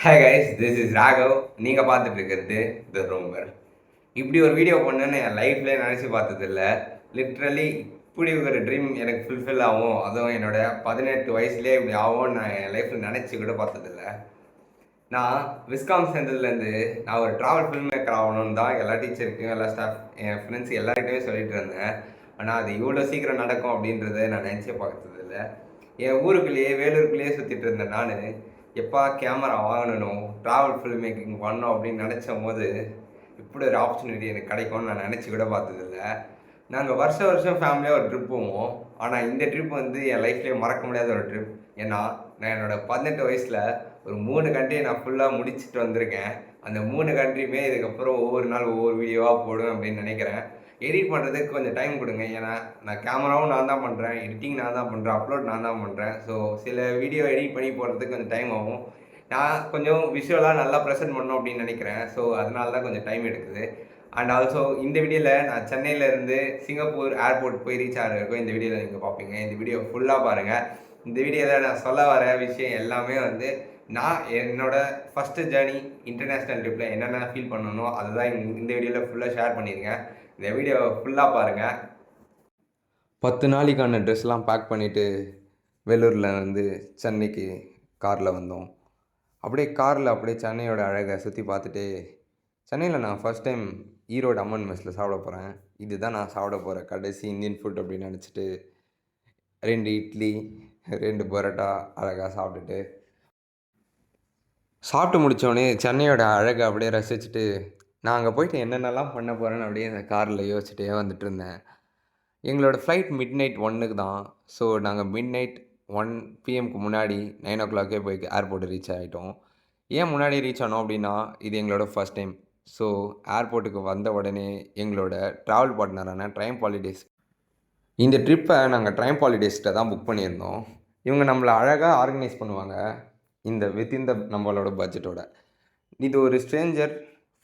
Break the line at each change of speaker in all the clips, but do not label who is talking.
Hi guys, this is Raghav. நீங்கள் பார்த்துட்டு இருக்கிறது த ரோமர். இப்படி ஒரு வீடியோ பண்ணேன்னு என் லைஃப்லேயே நினச்சி பார்த்ததில்ல. லிட்ரலி இப்படி ஒரு ட்ரீம் எனக்கு ஃபுல்ஃபில் ஆகும், அதுவும் என்னோட 18 வயசுலேயே இப்படி ஆகும்னு நான் என் லைஃப்பில் நினச்சி கூட பார்த்ததில்ல. நான் விஸ்காம் சேர்ந்ததுலேருந்து நான் ஒரு ட்ராவல் ஃபில்ம் மேக்கர் ஆகணும்னு தான் எல்லா டீச்சருக்கும், எல்லா ஸ்டாஃப், என் ஃப்ரெண்ட்ஸ் எல்லார்கிட்டையும் சொல்லிட்டு இருந்தேன். ஆனால் அது இவ்வளோ சீக்கிரம் நடக்கும் அப்படின்றத நான் நினச்சே பார்த்ததில்ல. என் ஊருக்குள்ளேயே வேலூருக்குள்ளேயே சுற்றிட்டு இருந்தேன் நான். எப்போ கேமரா வாங்கணும், ட்ராவல் ஃபில்ம் மேக்கிங் பண்ணோம் அப்படின்னு நினச்ச போது இப்படி ஒரு ஆப்பர்ச்சுனிட்டி எனக்கு கிடைக்கும்னு நான் நினச்சி கூட பார்த்ததில்ல. நாங்கள் வருஷம் வருஷம் ஃபேமிலியாக ஒரு ட்ரிப் போவோம். ஆனால் இந்த ட்ரிப் வந்து என் லைஃப்லேயே மறக்க முடியாத ஒரு ட்ரிப். ஏன்னா நான் என்னோடய 18 வயசில் ஒரு 3 கண்ட்ரியை நான் ஃபுல்லாக முடிச்சுட்டு வந்திருக்கேன். அந்த 3 கண்ட்ரியுமே இதுக்கப்புறம் ஒவ்வொரு நாள் ஒவ்வொரு வீடியோவாக போடுவேன் அப்படின்னு நினைக்கிறேன். எடிட் பண்ணுறதுக்கு கொஞ்சம் டைம் கொடுங்க. ஏன்னா நான் கேமராவும் நான் தான் பண்ணுறேன், எடிட்டிங் நான் தான் பண்ணுறேன், அப்லோட் நான் தான் பண்ணுறேன். ஸோ சில வீடியோ எடிட் பண்ணி போடுறதுக்கு கொஞ்சம் டைம் ஆகும். நான் கொஞ்சம் விஷுவலாக நல்லா ப்ரெசென்ட் பண்ணணும் அப்படின்னு நினைக்கிறேன். ஸோ அதனால தான் கொஞ்சம் டைம் எடுக்குது. அண்ட் ஆல்சோ இந்த வீடியோவில் நான் சென்னையிலேருந்து சிங்கப்பூர் ஏர்போர்ட் போய் ரீச் ஆகிருக்கோம். இந்த வீடியோவில் நீங்கள் பார்ப்பீங்க. இந்த வீடியோ ஃபுல்லாக பாருங்கள். இந்த வீடியோவில் நான் சொல்ல வர விஷயம் எல்லாமே வந்து நான் என்னோடய ஃபஸ்ட்டு ஜேர்னி இன்டர்நேஷ்னல் ட்ரிப்பில் என்னென்ன ஃபீல் பண்ணணும் அதை தான் இந்த வீடியோவில் ஃபுல்லாக ஷேர் பண்ணியிருக்கேன். இந்த வீடியோ ஃபுல்லாக பாருங்கள். 10 நாளைக்கான ட்ரெஸ்லாம் பேக் பண்ணிவிட்டு வேலூரில் வந்து சென்னைக்கு காரில் வந்தோம். அப்படியே காரில் அப்படியே சென்னையோட அழகை சுற்றி பார்த்துட்டு, சென்னையில் நான் ஃபஸ்ட் டைம் ஈரோடு அம்மன் மெஸ்ஸில் சாப்பிட போகிறேன். இதுதான் நான் சாப்பிட போகிற கடைசி இந்தியன் ஃபுட் அப்படின்னு நினச்சிட்டு 2 இட்லி 2 பரோட்டா அழகாக சாப்பிட்டு முடித்தோடனே சென்னையோட அழகை அப்படியே ரசிச்சுட்டு நான் அங்கே போயிட்டு என்னென்னலாம் பண்ண போகிறேன்னு அப்படியே அந்த காரில் யோசிச்சுட்டே வந்துட்டு இருந்தேன். எங்களோட ஃப்ளைட் மிட் நைட் 1க்கு தான். ஸோ நாங்கள் மிட் நைட் 1 பிஎம்க்கு முன்னாடி 9 ஓ கிளாக்கே போய் ஏர்போர்ட் ரீச் ஆகிட்டோம். ஏன் முன்னாடி ரீச் ஆனோம் அப்படின்னா, இது எங்களோட ஃபஸ்ட் டைம். ஸோ ஏர்போர்ட்டுக்கு வந்த உடனே எங்களோட ட்ராவல் பார்ட்னரான ட்ரைம் ஹாலிடேஸ், இந்த ட்ரிப்பை நாங்கள் ட்ரைம் ஹாலிடேஸ்கிட்ட தான் புக் பண்ணியிருந்தோம். இவங்க நம்மளை அழகாக ஆர்கனைஸ் பண்ணுவாங்க இந்த வித்தின் த நம்மளோட பட்ஜெட்டோட. இது ஒரு ஸ்ட்ரேஞ்சர்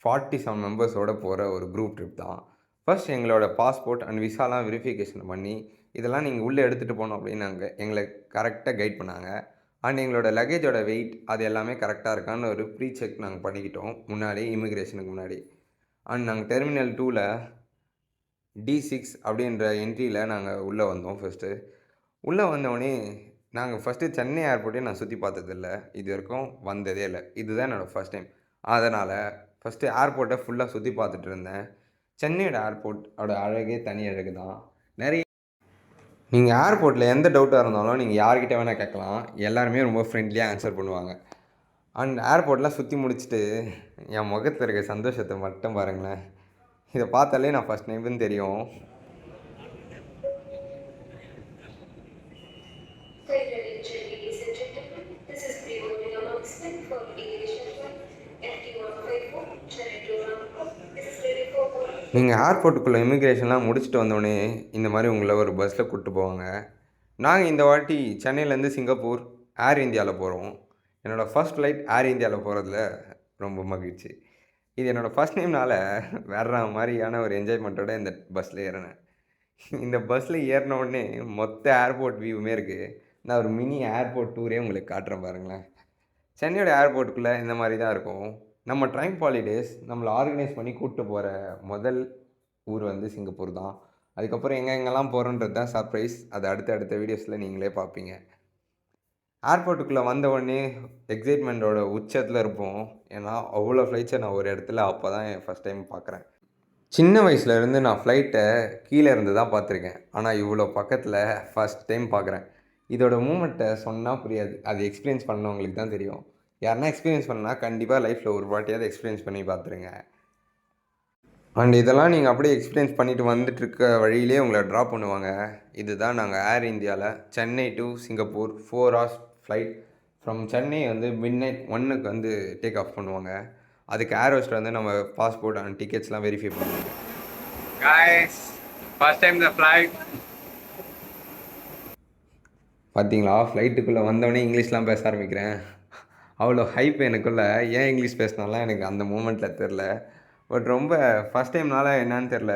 47 மெம்பர்ஸோடு போகிற ஒரு குரூப் ட்ரிப் தான். ஃபர்ஸ்ட் எங்களோட பாஸ்போர்ட் அண்ட் விசாலாம் வெரிஃபிகேஷன் பண்ணி இதெல்லாம் நீங்கள் உள்ளே எடுத்துகிட்டு போகணும் அப்படின்னு எங்களை கரெக்டாக கைட் பண்ணாங்க. அண்ட் எங்களோட லக்கேஜோட வெயிட் அது எல்லாமே கரெக்டாக இருக்கான்னு ஒரு ப்ரீ செக் நாங்கள் பண்ணிக்கிட்டோம் முன்னாடி, இமிக்ரேஷனுக்கு முன்னாடி. அண்ட் நாங்கள் டெர்மினல் 2ல் D6 அப்படின்ற என்ட்ரியில் நாங்கள் உள்ளே வந்தோம். உள்ளே வந்தோடனே நாங்கள் ஃபஸ்ட்டு சென்னை ஏர்போர்ட்டே நான் சுற்றி பார்த்ததில்ல, இது வரைக்கும் வந்ததே இல்லை. இதுதான் என்னோடய ஃபஸ்ட் டைம். அதனால் ஃபஸ்ட்டு ஏர்போர்ட்டை ஃபுல்லாக சுற்றி பார்த்துட்டு இருந்தேன். சென்னையோட ஏர்போர்ட்டோட அழகே தனி அழகு தான். நீங்கள் ஏர்போர்ட்டில் எந்த டவுட்டாக இருந்தாலும் நீங்கள் யார்கிட்ட வேணால் கேட்கலாம், எல்லாருமே ரொம்ப ஃப்ரெண்ட்லியாக ஆன்சர் பண்ணுவாங்க. அண்ட் ஏர்போர்ட்லாம் சுற்றி முடிச்சுட்டு என் முகத்தில் இருக்க சந்தோஷத்தை மட்டும் பாருங்களேன். இதை பார்த்தாலே நான் ஃபஸ்ட் டைம்னு தெரியும். நீங்கள் ஏர்போர்ட்டுக்குள்ளே இமிக்ரேஷன்லாம் முடிச்சுட்டு வந்தோடனே இந்த மாதிரி உங்களை ஒரு பஸ்ஸில் கூப்பிட்டு போவாங்க. நாங்கள் இந்த வாட்டி சென்னையிலேருந்து சிங்கப்பூர் ஏர் இந்தியாவில் போகிறோம். என்னோடய ஃபஸ்ட் ஃப்ளைட் ஏர் இந்தியாவில் போகிறதுல ரொம்ப மகிழ்ச்சி. இது என்னோடய ஃபஸ்ட் டைம்னால் வேற மாதிரியான ஒரு என்ஜாய்மெண்ட்டோட இந்த பஸ்ஸில் ஏறினேன். இந்த பஸ்ஸில் ஏறினோடனே மொத்த ஏர்போர்ட் வியூவுமே இருக்குது. நான் ஒரு மினி ஏர்போர்ட் டூரே உங்களுக்கு காட்டுறேன் பாருங்களேன். சென்னையோட ஏர்போர்ட்டுக்குள்ளே இந்த மாதிரி தான் இருக்கும். நம்ம ட்ரைம் ஹாலிடேஸ் நம்மளை ஆர்கனைஸ் பண்ணி கூப்பிட்டு போகிற முதல் ஊர் வந்து சிங்கப்பூர் தான். அதுக்கப்புறம் எங்கெங்கெல்லாம் போகிறோன்றது தான் சர்ப்ரைஸ். அது அடுத்த வீடியோஸில் நீங்களே பார்ப்பீங்க. ஏர்போர்ட்டுக்குள்ளே வந்த உடனே எக்ஸைட்மெண்ட்டோட உச்சத்தில் இருப்போம். ஏன்னா அவ்வளோ ஃப்ளைட்ஸை நான் ஒரு இடத்துல அப்போ தான் என் ஃபஸ்ட் டைம் பார்க்குறேன். சின்ன வயசுலேருந்து நான் ஃப்ளைட்டை கீழே இருந்து தான் பார்த்துருக்கேன். ஆனால் இவ்வளோ பக்கத்தில் ஃபஸ்ட் டைம் பார்க்குறேன். இதோட மூமெண்ட்டை சொன்னால் புரியாது, அது எக்ஸ்பீரியன்ஸ் பண்ணவங்களுக்கு தான் தெரியும். யாருன்னா எக்ஸ்பீரியன்ஸ் பண்ணால் கண்டிப்பாக லைஃப்பில் ஒரு வாட்டியாவது எக்ஸ்பீரியன்ஸ் பண்ணி பார்த்துருங்க. அண்ட் இதெல்லாம் நீங்கள் அப்படியே எக்ஸ்பீரியன்ஸ் பண்ணிவிட்டு வந்துட்டுருக்க வழியிலே உங்களை ட்ராப் பண்ணுவாங்க. இதுதான் நாங்கள் ஏர் இந்தியாவில் Chennai to Singapore 4 hours flight. From Chennai வந்து மிட் நைட் 1க்கு வந்து டேக் ஆஃப் பண்ணுவாங்க. அதுக்கு ஏர் ஹோஸ்டர் வந்து நம்ம பாஸ்போர்ட் அண்ட் டிக்கெட்ஸ்லாம் வெரிஃபை பண்ணுவாங்க. கைஸ், ஃபர்ஸ்ட் டைம் த ஃப்ளைட். பார்த்தீங்களா, ஃப்ளைட்டுக்குள்ளே வந்தோடனே இங்கிலீஷ்லாம் பேச ஆரம்பிக்கிறேன். அவ்வளோ ஹைப் எனக்குள்ளே. ஏன் இங்கிலீஷ் பேசினாலாம் எனக்கு அந்த மூமெண்ட்டில் தெரில. பட் ரொம்ப ஃபஸ்ட் டைம்னால என்னன்னு தெரில,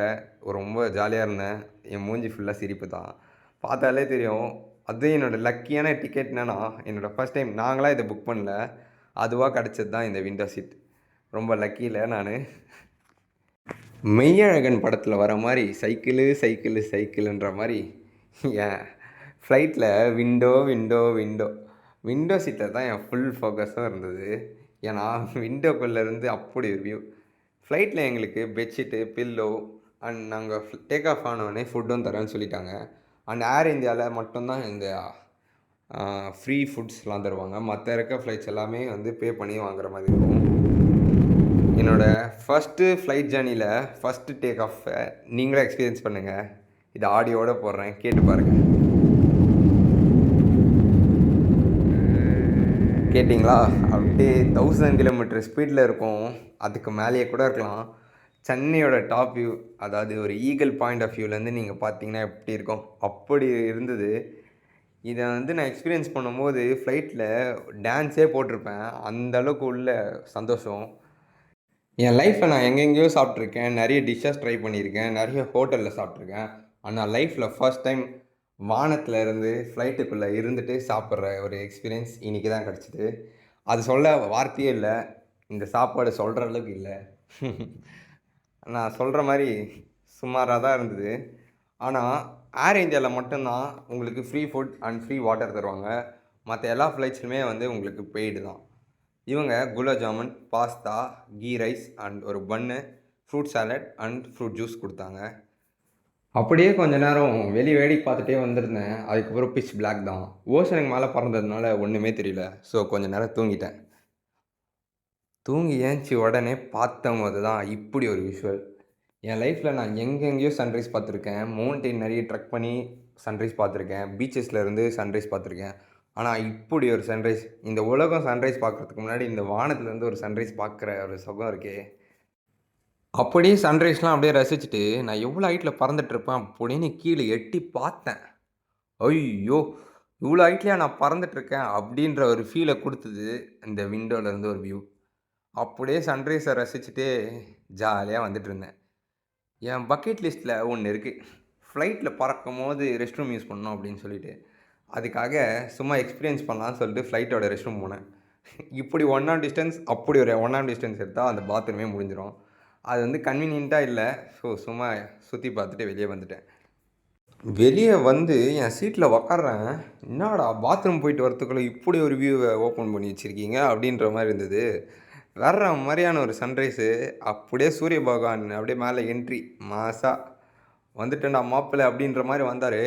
ரொம்ப ஜாலியாக இருந்தேன். என் மூஞ்சி ஃபுல்லாக சிரிப்பு தான், பார்த்தாலே தெரியும். அதுவும் என்னோடய லக்கியான டிக்கெட் என்னென்னா, என்னோடய ஃபஸ்ட் டைம் நாங்களாம் இதை புக் பண்ணல. அதுவாக கிடச்சது தான் இந்த விண்டோ சீட். ரொம்ப லக்கியில் நான். மெய்யழகன் படத்தில் வர மாதிரி சைக்கிளு சைக்கிளு சைக்கிளுன்ற மாதிரி என் ஃப்ளைட்டில் விண்டோ விண்டோ விண்டோ விண்டோ சீட்டில் தான் என் ஃபுல் ஃபோக்கஸும் இருந்தது. ஏன்னா விண்டோக்குள்ளேருந்து அப்படி ஒரு வியூ. ஃப்ளைட்டில் எங்களுக்கு பெட்ஷீட்டு, பில்லோ அண்ட் நாங்கள் டேக் ஆஃப் ஆனோடனே ஃபுட்டும் தரேன்னு சொல்லிட்டாங்க. அண்ட் ஏர் இந்தியாவில் மட்டும்தான் இந்த ஃப்ரீ ஃபுட்ஸ்லாம் தருவாங்க. மற்ற இருக்க ஃப்ளைட்ஸ் எல்லாமே வந்து பே பண்ணி வாங்குற மாதிரி இருக்கும். என்னோடய ஃபஸ்ட்டு ஃப்ளைட் ஜேர்னியில் ஃபஸ்ட்டு டேக் ஆஃப் நீங்களே எக்ஸ்பீரியன்ஸ் பண்ணுங்கள். இது ஆடியோடு போடுறேன், கேட்டு பாருங்கள். கேட்டிங்களா? அப்படியே 1000 கிலோமீட்டர் ஸ்பீடில் இருக்கும். அதுக்கு மேலேயே கூட இருக்கலாம். சென்னையோட டாப் வியூ, அதாவது ஒரு ஈகிள் பாயிண்ட் ஆஃப் வியூலேருந்து நீங்கள் பார்த்தீங்கன்னா எப்படி இருக்கும், அப்படி இருந்தது. இதை வந்து நான் எக்ஸ்பீரியன்ஸ் பண்ணும்போது ஃப்ளைட்டில் டான்ஸே போட்டிருப்பேன். அந்தளவுக்கு உள்ள சந்தோஷம். என் லைஃப்பில் நான் எங்கெங்கேயோ சாப்பிட்ருக்கேன், நிறைய டிஷ்ஷஸ் ட்ரை பண்ணியிருக்கேன், நிறைய ஹோட்டலில் சாப்பிட்ருக்கேன். ஆனால் லைஃப்பில் ஃபர்ஸ்ட் டைம் வானத்தில் இருந்து ஃப்ளைட்டுக்குள்ளே இருந்துட்டு சாப்பிட்ற ஒரு எக்ஸ்பீரியன்ஸ் இன்றைக்கி தான் கிடச்சிது. அது சொல்ல வார்த்தையே இல்லை. இந்த சாப்பாடு சொல்கிற அளவுக்கு இல்லை. நான் சொல்கிற மாதிரி சுமாராக தான் இருந்தது. ஆனால் ஏர் இந்தியாவில் மட்டும்தான் உங்களுக்கு free food and free water தருவாங்க. மற்ற எல்லா ஃப்ளைட்ஸ்லுமே வந்து உங்களுக்கு பெய்டு தான். இவங்க gulab jamun, pasta, ghee rice and ஒரு bun, fruit salad and fruit juice கொடுத்தாங்க. அப்படியே கொஞ்ச நேரம் வெளியே வேடிக்கை பார்த்துட்டே வந்திருந்தேன். அதுக்கப்புறம் பிச் பிளாக் தான். ஓஷனுக்கு மேலே பறந்ததுனால ஒன்றுமே தெரியல. ஸோ கொஞ்சம் நேரம் தூங்கிட்டேன். தூங்கி ஏஞ்சி உடனே பார்த்தம்போது தான் இப்படி ஒரு விஷுவல். என் லைஃப்பில் நான் எங்கெங்கேயோ சன்ரைஸ் பார்த்துருக்கேன். மவுண்டெயின் நிறைய ட்ரெக் பண்ணி சன்ரைஸ் பார்த்துருக்கேன். பீச்சஸில் இருந்து சன்ரைஸ் பார்த்துருக்கேன். ஆனால் இப்படி ஒரு சன்ரைஸ், இந்த உலகம் சன்ரைஸ் பார்க்குறதுக்கு முன்னாடி இந்த வானத்துலேருந்து ஒரு சன்ரைஸ் பார்க்குற ஒரு சுகம் இருக்கே. அப்படியே சன்ரைஸ்லாம் அப்படியே ரசிச்சுட்டு நான் எவ்வளோ ஹைட்டில் பறந்துட்டுருப்பேன் அப்படின்னு கீழே எட்டி பார்த்தேன். ஐயோ, இவ்வளோ ஹைட்லையா நான் பறந்துட்டுருக்கேன் அப்படின்ற ஒரு ஃபீலை கொடுத்தது இந்த விண்டோலேருந்து ஒரு வியூ. அப்படியே சன்ரைஸை ரசிச்சுட்டே ஜாலியாக வந்துட்டு இருந்தேன். என் பக்கெட் லிஸ்ட்டில் ஒன்று இருக்குது. ஃப்ளைட்டில் பறக்கும் போது ரெஸ்ட் ரூம் யூஸ் பண்ணணும் அப்படின்னு சொல்லிட்டு, அதுக்காக சும்மா எக்ஸ்பீரியன்ஸ் பண்ணலான்னு சொல்லிட்டு ஃப்ளைட்டோட ரெஸ்ட் ரூம் போனேன். இப்படி 1 hour டிஸ்டன்ஸ், அப்படி ஒரு 1 hour டிஸ்டன்ஸ் எடுத்தால் அந்த பாத்ரூமே முடிஞ்சிடும். அது வந்து கன்வீனியண்ட்டாக இல்லை. ஸோ சும்மா சுற்றி பார்த்துட்டு வெளியே வந்துட்டேன். வெளியே வந்து என் சீட்டில் உக்காடுறேன். என்னடா பாத்ரூம் போயிட்டு வரத்துக்குள்ளே இப்படி ஒரு வியூவை ஓப்பன் பண்ணி வச்சுருக்கீங்க அப்படின்ற மாதிரி இருந்தது. வேற மாதிரியான ஒரு சன்ரைஸு. அப்படியே சூரிய பகவான் அப்படியே மேலே என்ட்ரி மாசா வந்துட்டேன்டா மாப்பிள்ளை அப்படின்ற மாதிரி வந்தார்.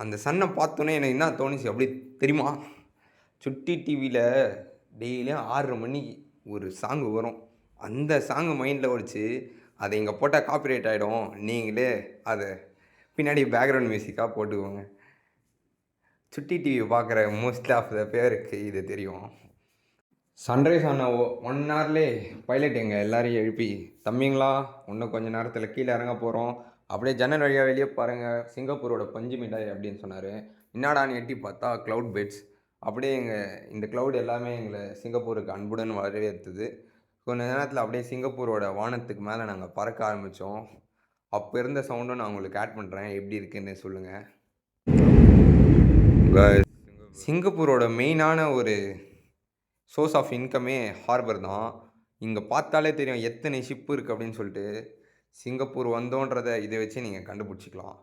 அந்த சன்னை பார்த்தோன்னே எனக்கு என்ன தோணுச்சு அப்படி தெரியுமா? சுட்டி டிவியில் டெய்லியும் 6:30 மணிக்கு ஒரு சாங்கு வரும். அந்த சாங்கு மைண்டில் ஓடிச்சு. அதை இங்கே போட்டால் காப்பிரைட் ஆகிடும். நீங்களே அதை பின்னாடி பேக்ரவுண்ட் மியூசிக்காக போட்டுக்கோங்க. சுட்டி டிவி பார்க்குற மோஸ்ட் ஆஃப் த பேருக்கு இது தெரியும். சன்ரைஸ் ஆன 1 hourலே பைலட் எங்கள் எல்லாரையும் எழுப்பி, தம்பிங்களா இன்னும் கொஞ்சம் நேரத்தில் கீழே இறங்க போகிறோம், அப்படியே ஜன்னல் வழியாக வெளியே பாருங்கள், சிங்கப்பூரோட பஞ்சு மிட்டாய் அப்படின்னு சொன்னார். என்னடான்னு எட்டி பார்த்தா க்ளவுட் பெட்ஸ். அப்படியே இந்த க்ளவுட் எல்லாமே எங்களை சிங்கப்பூருக்கு அன்புடன் வரவேற்றது. கொஞ்ச நேரத்தில் அப்படியே சிங்கப்பூரோட வானத்துக்கு மேலே நாங்கள் பறக்க ஆரம்பித்தோம். அப்போ இருந்த சவுண்டும் நான் உங்களுக்கு ஆட் பண்ணுறேன், எப்படி இருக்குன்னு சொல்லுங்கள். சிங்கப்பூரோட மெயினான ஒரு சோர்ஸ் ஆஃப் இன்கமே ஹார்பர் தான். இங்கே பார்த்தாலே தெரியும் எத்தனை ஷிப்பு இருக்குது அப்படின்னு சொல்லிட்டு. சிங்கப்பூர் வந்தோன்றதை இதை வச்சு நீங்கள் கண்டுபிடிச்சிக்கலாம்.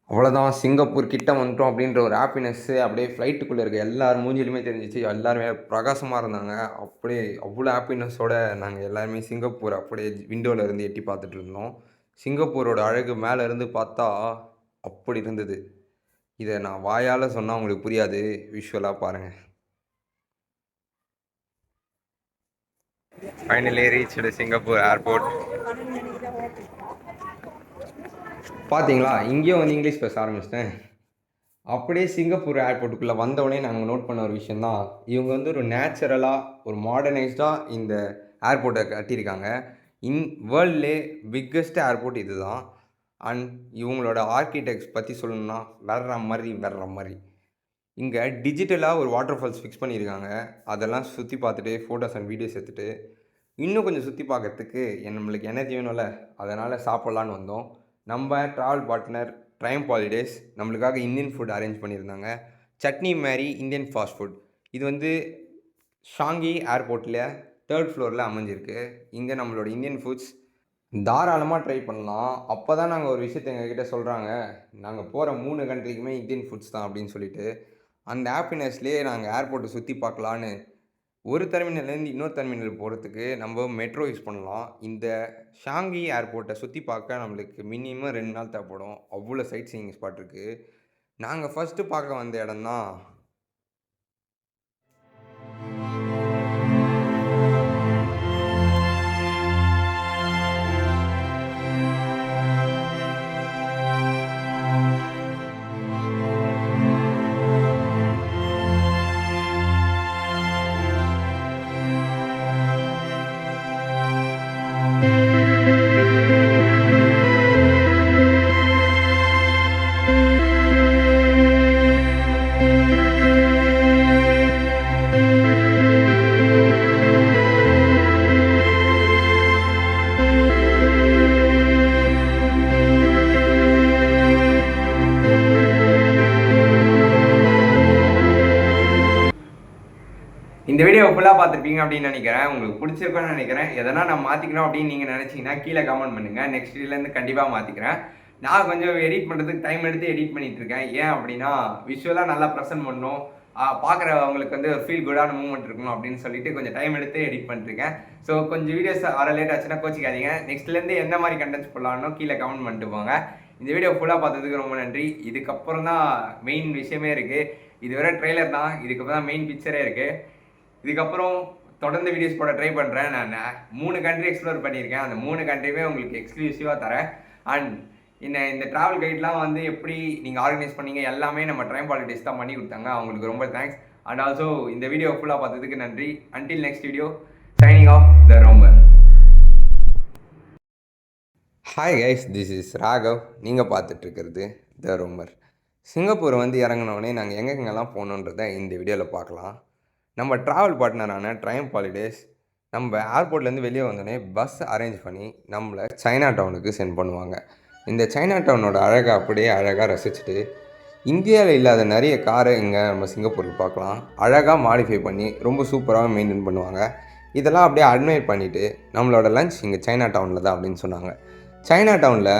அவ்வளோதான், சிங்கப்பூர் கிட்ட வந்துட்டோம் அப்படின்ற ஒரு ஹாப்பினஸ்ஸு அப்படியே ஃப்ளைட்டுக்குள்ளே இருக்க எல்லார் மூஞ்சிலுமே தெரிஞ்சிச்சு. எல்லாருமே பிரகாசமாக இருந்தாங்க. அப்படியே அவ்வளோ ஹாப்பினஸோடு நாங்கள் எல்லாருமே சிங்கப்பூர் அப்படியே விண்டோவில் இருந்து எட்டி பார்த்துட்டு இருந்தோம். சிங்கப்பூரோட அழகு மேலே இருந்து பார்த்தா அப்படி இருந்தது. இதை நான் வாயால் சொன்னால் உங்களுக்கு புரியாது, விஷுவலாக பாருங்கள். Finally reached Singapore airport. பார்த்தீங்களா, இங்கேயும் வந்து இங்கிலீஷ் பேச ஆரம்பிச்சிட்டேன். அப்படியே சிங்கப்பூர் ஏர்போர்ட்டுக்குள்ளே வந்தவொடனே நாங்கள் நோட் பண்ண ஒரு விஷயந்தான், இவங்க வந்து ஒரு நேச்சுரலாக ஒரு மாடர்னைஸ்டாக இந்த ஏர்போர்ட்டை கட்டியிருக்காங்க. வேர்ல்ட்லே பிக்கஸ்ட் ஏர்போர்ட் இது தான். அண்ட் இவங்களோட ஆர்கிடெக்ட்ஸ் பற்றி சொல்லணும்னா வேற மாதிரி. இங்கே டிஜிட்டலாக ஒரு வாட்டர் ஃபால்ஸ் ஃபிக்ஸ் பண்ணியிருக்காங்க. அதெல்லாம் சுற்றி பார்த்துட்டு ஃபோட்டோஸ் அண்ட் வீடியோஸ் எடுத்துகிட்டு இன்னும் கொஞ்சம் சுற்றி பார்க்குறதுக்கு நம்மளுக்கு எனர்ஜி வேணும்ல, அதனால் சாப்பிட்லான்னு வந்தோம். நம்ம ட்ராவல் பார்ட்னர் ட்ரைம்ப் ஹாலிடேஸ் நம்மளுக்காக இந்தியன் ஃபுட் அரேஞ்ச் பண்ணியிருந்தாங்க. சட்னி மேரி இந்தியன் ஃபாஸ்ட் ஃபுட். இது வந்து ஷாங்கி ஏர்போர்ட்டில் 3rd ஃப்ளோரில் அமைஞ்சிருக்கு. இங்கே நம்மளோட இந்தியன் ஃபுட்ஸ் தாராளமாக ட்ரை பண்ணலாம். அப்போ தான் நாங்கள் ஒரு விஷயத்த எங்ககிட்ட சொல்கிறாங்க, நாங்கள் போகிற 3 கண்ட்ரிக்குமே இந்தியன் ஃபுட்ஸ் தான் அப்படின்னு சொல்லிட்டு, அந்த ஹாப்பினஸ்லேயே நாங்கள் ஏர்போர்ட்டை சுற்றி பார்க்கலான்னு ஒரு டெர்மினல்லேருந்து இன்னொரு டெர்மினல் போகிறதுக்கு நம்ம மெட்ரோ யூஸ் பண்ணலாம். இந்த ஷாங்கி ஏர்போர்ட்டை சுற்றி பார்க்க நம்மளுக்கு மினிமம் 2 நாள் தேவைப்படும். அவ்வளோ சைட் சீயிங் ஸ்பாட் இருக்குது. நாங்கள் ஃபஸ்ட்டு பார்க்க வந்த இடம் தான் இந்த வீடியோ ஃபுல்லாக பார்த்துருப்பீங்க அப்படின்னு நினைக்கிறேன். உங்களுக்கு பிடிச்சிருக்குன்னு நினைக்கிறேன். எதனா நான் மாற்றிக்கணும் அப்படின்னு நீங்கள் நினச்சிங்கன்னா கீழே கமெண்ட் பண்ணுங்கள். நெக்ஸ்ட் வீடியோலேருந்து கண்டிப்பாக மாற்றிக்கிறேன். நான் கொஞ்சம் எடிட் பண்ணுறதுக்கு டைம் எடுத்து எடிட் பண்ணிகிட்டு இருக்கேன். ஏன் அப்படின்னா விஷுவலாக நல்லா ப்ரெசென்ட் பண்ணணும், பார்க்குறவங்களுக்கு வந்து ஒரு ஃபீல் குடான மூமெண்ட் இருக்கணும் அப்படின்னு சொல்லிட்டு கொஞ்சம் டைம் எடுத்து எடிட் பண்ணிட்டுருக்கேன். ஸோ கொஞ்சம் வீடியோஸ் வர லேட் ஆச்சுன்னா கோச்சிக்காதீங்க. நெக்ஸ்ட்லேருந்து எந்த மாதிரி கண்டென்ட்ஸ் போடலான்னு கீழே கமெண்ட் பண்ணிட்டு போங்க. இந்த வீடியோ ஃபுல்லாக பார்த்ததுக்கு ரொம்ப நன்றி. இதுக்கப்புறம் தான் மெயின் விஷயமே இருக்குது. இதுவரை ட்ரெய்லர் தான், இதுக்கப்புறம் தான் மெயின் பிக்சரே இருக்குது. இதுக்கப்புறம் தொடர்ந்து வீடியோஸ் போட ட்ரை பண்ணுறேன். நான் 3 கண்ட்ரி எக்ஸ்ப்ளோர் பண்ணியிருக்கேன். அந்த 3 கண்ட்ரியுமே உங்களுக்கு எக்ஸ்க்ளூசிவாக தரேன். அண்ட் இந்த ட்ராவல் கைட்லாம் வந்து எப்படி நீங்கள் ஆர்கனைஸ் பண்ணீங்க எல்லாமே நம்ம ட்ரைம் பாலிடிக்ஸ் தான் பண்ணி கொடுத்தாங்க. அவங்களுக்கு ரொம்ப தேங்க்ஸ். அண்ட் ஆல்சோ இந்த வீடியோ ஃபுல்லாக பார்த்ததுக்கு நன்றி. Until next video, signing off the Roamer. Hi guys, this is Raghav. நீங்கள் பார்த்துட்ருக்கிறது த ரோமர். சிங்கப்பூர் வந்து இறங்கினோடனே நாங்கள் எங்கெங்கெல்லாம் போகணுன்றதை இந்த வீடியோவில் பார்க்கலாம். நம்ம ட்ராவல் பார்ட்னரான ட்ரைம் ஹாலிடேஸ் நம்ம ஏர்போர்ட்லேருந்து வெளியே வந்தோடனே பஸ் அரேஞ்ச் பண்ணி நம்மளை சைனா டவுனுக்கு சென்ட் பண்ணுவாங்க. இந்த சைனா டவுனோட அழகை அப்படியே அழகாக ரசிச்சுட்டு இந்தியாவில் இல்லாத நிறைய காரை இங்கே நம்ம சிங்கப்பூரில் பார்க்கலாம். அழகாக மாடிஃபை பண்ணி ரொம்ப சூப்பராக மெயின்டைன் பண்ணுவாங்க. இதெல்லாம் அப்படியே அட்மையர் பண்ணிவிட்டு நம்மளோட லஞ்ச் இங்கே சைனா டவுனில் தான் அப்படின்னு சொன்னாங்க. சைனா டவுனில்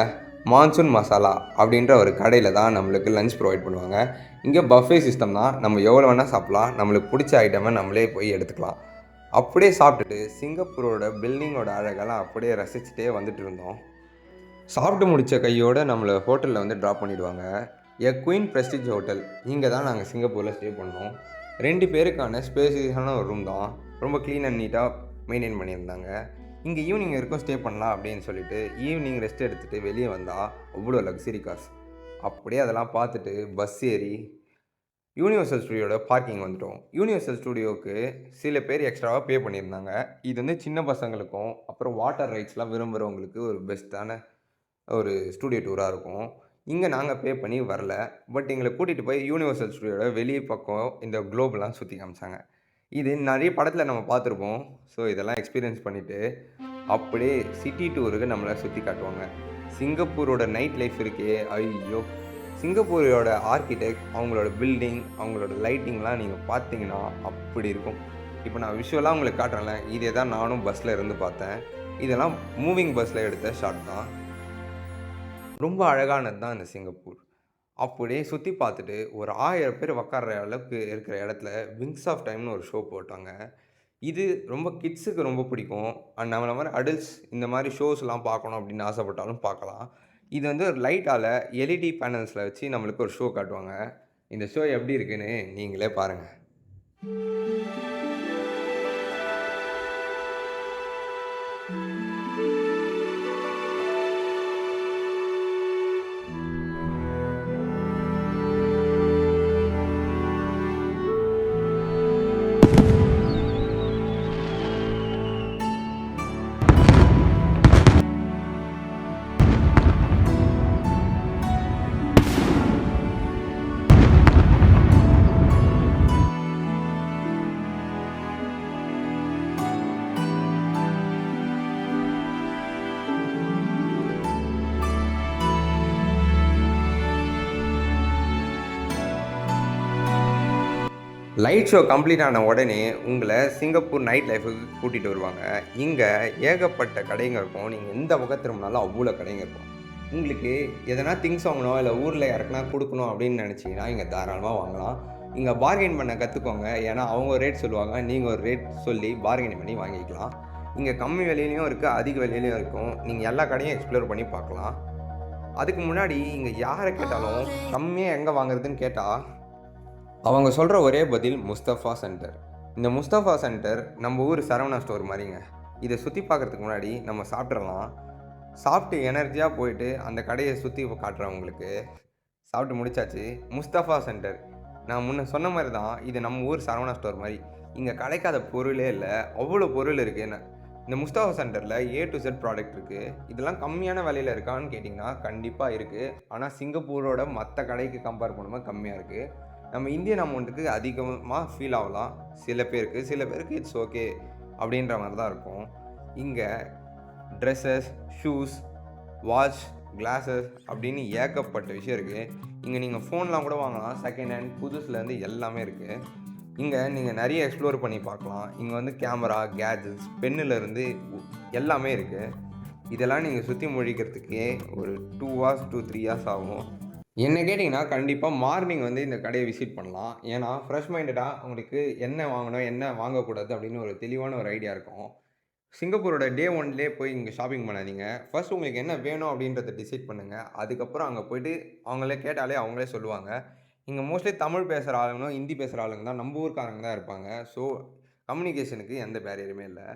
மான்சூன் மசாலா அப்படின்ற ஒரு கடையில் தான் நம்மளுக்கு லஞ்ச் ப்ரொவைட் பண்ணுவாங்க. இங்கே பஃபே சிஸ்டம் தான், நம்ம எவ்வளோ வேணால் சாப்பிட்லாம். நம்மளுக்கு பிடிச்ச ஐட்டமை நம்மளே போய் எடுத்துக்கலாம். அப்படியே சாப்பிட்டுட்டு சிங்கப்பூரோட பில்டிங்கோட அழகெல்லாம் அப்படியே ரசிச்சுட்டே வந்துட்டு இருந்தோம். சாப்பிட்டு முடித்த கையோடு நம்மளை ஹோட்டலில் வந்து ட்ராப் பண்ணிவிடுவாங்க. Queen prestige hotel. இங்கே தான் நாங்கள் சிங்கப்பூரில் ஸ்டே பண்ணோம். 2 பேருக்கான ஸ்பேசியஸான ஒரு ரூம் தான். ரொம்ப க்ளீன் அண்ட் நீட்டாக மெயின்டைன் பண்ணியிருந்தாங்க. இங்கே ஈவினிங் வரைக்கும் ஸ்டே பண்ணலாம் அப்படின்னு சொல்லிட்டு ஈவினிங் ரெஸ்ட் எடுத்துகிட்டு வெளியே வந்தால் அவ்வளோ லக்ஸரி கார்ஸ். அப்படியே அதெல்லாம் பார்த்துட்டு பஸ் ஏறி யூனிவர்சல் ஸ்டுடியோட பார்க்கிங் வந்துட்டோம். யூனிவர்சல் ஸ்டுடியோவுக்கு சில பேர் எக்ஸ்ட்ராவாக பே பண்ணியிருந்தாங்க. இது வந்து சின்ன பசங்களுக்கும் அப்புறம் வாட்டர் ரைட்ஸ்லாம் விரும்புகிறவங்களுக்கு ஒரு பெஸ்ட்டான ஒரு ஸ்டுடியோ டூராக இருக்கும். இங்கே நாங்கள் பே பண்ணி வரல. பட் எங்களை கூட்டிகிட்டு போய் யூனிவர்சல் ஸ்டுடியோட வெளியே பக்கம் இந்த குளோபெலாம் சுற்றி காமிச்சாங்க. இது நிறைய படத்தில் நம்ம பார்த்துருப்போம். ஸோ இதெல்லாம் எக்ஸ்பீரியன்ஸ் பண்ணிவிட்டு அப்படியே சிட்டி டூருக்கு நம்மளை சுற்றி காட்டுவாங்க. சிங்கப்பூரோட நைட் லைஃப் இருக்கே, ஐயோ! சிங்கப்பூரோட ஆர்கிடெக்ட், அவங்களோட பில்டிங், அவங்களோட லைட்டிங்லாம் நீங்கள் பார்த்தீங்கன்னா அப்படி இருக்கும். இப்போ நான் விஷுவலாக உங்களுக்கு காட்டுறேன்ல, இதே தான் நானும் பஸ்ஸில் இருந்து பார்த்தேன். இதெல்லாம் மூவிங் பஸ்ஸில் எடுத்த ஷாட் தான். ரொம்ப அழகானது தான் இந்த சிங்கப்பூர். அப்படியே சுற்றி பார்த்துட்டு ஒரு 1000 பேர் உக்கார்ற அளவுக்கு இருக்கிற இடத்துல விங்ஸ் ஆஃப் டைம்னு ஒரு ஷோ போட்டாங்க. இது ரொம்ப கிட்ஸுக்கு ரொம்ப பிடிக்கும். அண்ட் நம்மள மாதிரி அடல்ட்ஸ் இந்த மாதிரி ஷோஸ்லாம் பார்க்கணும் அப்படின்னு ஆசைப்பட்டாலும் பார்க்கலாம். இது வந்து ஒரு லைட்டால் எல்இடி பேனல்ஸில் வச்சு நம்மளுக்கு ஒரு ஷோ காட்டுவாங்க. இந்த ஷோ எப்படி இருக்குன்னு நீங்களே பாருங்கள். லைட் ஷோ கம்ப்ளீட் ஆன உடனே உங்களை சிங்கப்பூர் நைட் லைஃபுக்கு கூட்டிகிட்டு வருவாங்க. இங்கே ஏகப்பட்ட கடைங்க இருக்கும். நீங்கள் எந்த பக்கம் திரும்பினாலும் அவ்வளோ கடைங்க இருக்கும். உங்களுக்கு எதனா திங்ஸ் வாங்கணும், இல்லை ஊரில் யாருக்குனா கொடுக்கணும் அப்படின்னு நினச்சிங்கன்னா இங்கே தாராளமாக வாங்கலாம். இங்கே பார்கெயின் பண்ண கற்றுக்கோங்க. ஏன்னா அவங்க ஒரு ரேட் சொல்லுவாங்க, நீங்கள் ஒரு ரேட் சொல்லி பார்கெயின் பண்ணி வாங்கிக்கலாம். இங்கே கம்மி விலையிலையும் இருக்குது, அதிக விலையிலையும் இருக்கும். நீங்கள் எல்லா கடையும் எக்ஸ்ப்ளோர் பண்ணி பார்க்கலாம். அதுக்கு முன்னாடி இங்கே யாரை கேட்டாலும் கம்மியாக எங்கே வாங்குறதுன்னு கேட்டால் அவங்க சொல்கிற ஒரே பதில் முஸ்தஃபா சென்டர். இந்த முஸ்தஃபா சென்டர் நம்ம ஊர் சரவணா ஸ்டோர் மாதிரிங்க. இதை சுற்றி பார்க்குறதுக்கு முன்னாடி நம்ம சாப்பிட்றலாம். சாப்பிட்டு எனர்ஜியாக போயிட்டு அந்த கடையை சுற்றி காட்டுறவங்களுக்கு சாப்பிட்டு முடிச்சாச்சு. முஸ்தஃபா சென்டர் நான் முன்ன சொன்ன மாதிரி தான், இது நம்ம ஊர் சரவணா ஸ்டோர் மாதிரி. இங்கே கிடைக்காத பொருளே இல்லை, அவ்வளோ பொருள் இருக்குது. இந்த முஸ்தஃபா சென்டரில் A to Z ப்ராடக்ட் இருக்குது. இதெல்லாம் கம்மியான விலையில் இருக்கான்னு கேட்டிங்கன்னா கண்டிப்பாக இருக்குது. ஆனால் சிங்கப்பூரோட மற்ற கடைக்கு கம்பேர் பண்ணும்போது கம்மியாக இருக்குது. நம்ம இந்தியன் அமௌண்ட்டுக்கு அதிகமாக ஃபீல் ஆகலாம் சில பேருக்கு இட்ஸ் ஓகே அப்படின்ற மாதிரி தான் இருக்கும். இங்கே ட்ரெஸ்ஸஸ், ஷூஸ், வாட்ச், கிளாஸஸ் அப்படின்னு ஏகப்பட்ட விஷயம் இருக்குது. இங்கே நீங்கள் ஃபோன்லாம் கூட வாங்கலாம், செகண்ட் ஹேண்ட் புதுசுலேருந்து எல்லாமே இருக்குது. இங்கே நீங்கள் நிறைய எக்ஸ்ப்ளோர் பண்ணி பார்க்கலாம். இங்கே வந்து கேமரா, கேஜெட்ஸ், பென்னிலேருந்து எல்லாமே இருக்குது. இதெல்லாம் நீங்கள் சுற்றி முழிக்கிறதுக்கே ஒரு 2 hours to 3 hours ஆகும். என்ன கேட்டிங்கன்னா கண்டிப்பாக மார்னிங் வந்து இந்த கடையை விசிட் பண்ணலாம். ஏன்னா ஃப்ரெஷ் மைண்டடாக உங்களுக்கு என்ன வாங்கணும், என்ன வாங்கக்கூடாது அப்படின்னு ஒரு தெளிவான ஒரு ஐடியா இருக்கும். சிங்கப்பூரோட டே 1லே போய் இங்கே ஷாப்பிங் பண்ணாதீங்க. ஃபர்ஸ்ட் உங்களுக்கு என்ன வேணும் அப்படின்றத டிசைட் பண்ணுங்கள். அதுக்கப்புறம் அங்கே போய்ட்டு அவங்களே கேட்டாலே அவங்களே சொல்லுவாங்க. இங்கே மோஸ்ட்லி தமிழ் பேசுகிற ஆளுங்களும் ஹிந்தி பேசுகிற ஆளுங்க தான் நம்ம ஊர்க்காரங்க தான் இருப்பாங்க. ஸோ கம்யூனிகேஷனுக்கு எந்த பேரியருமே இல்லை.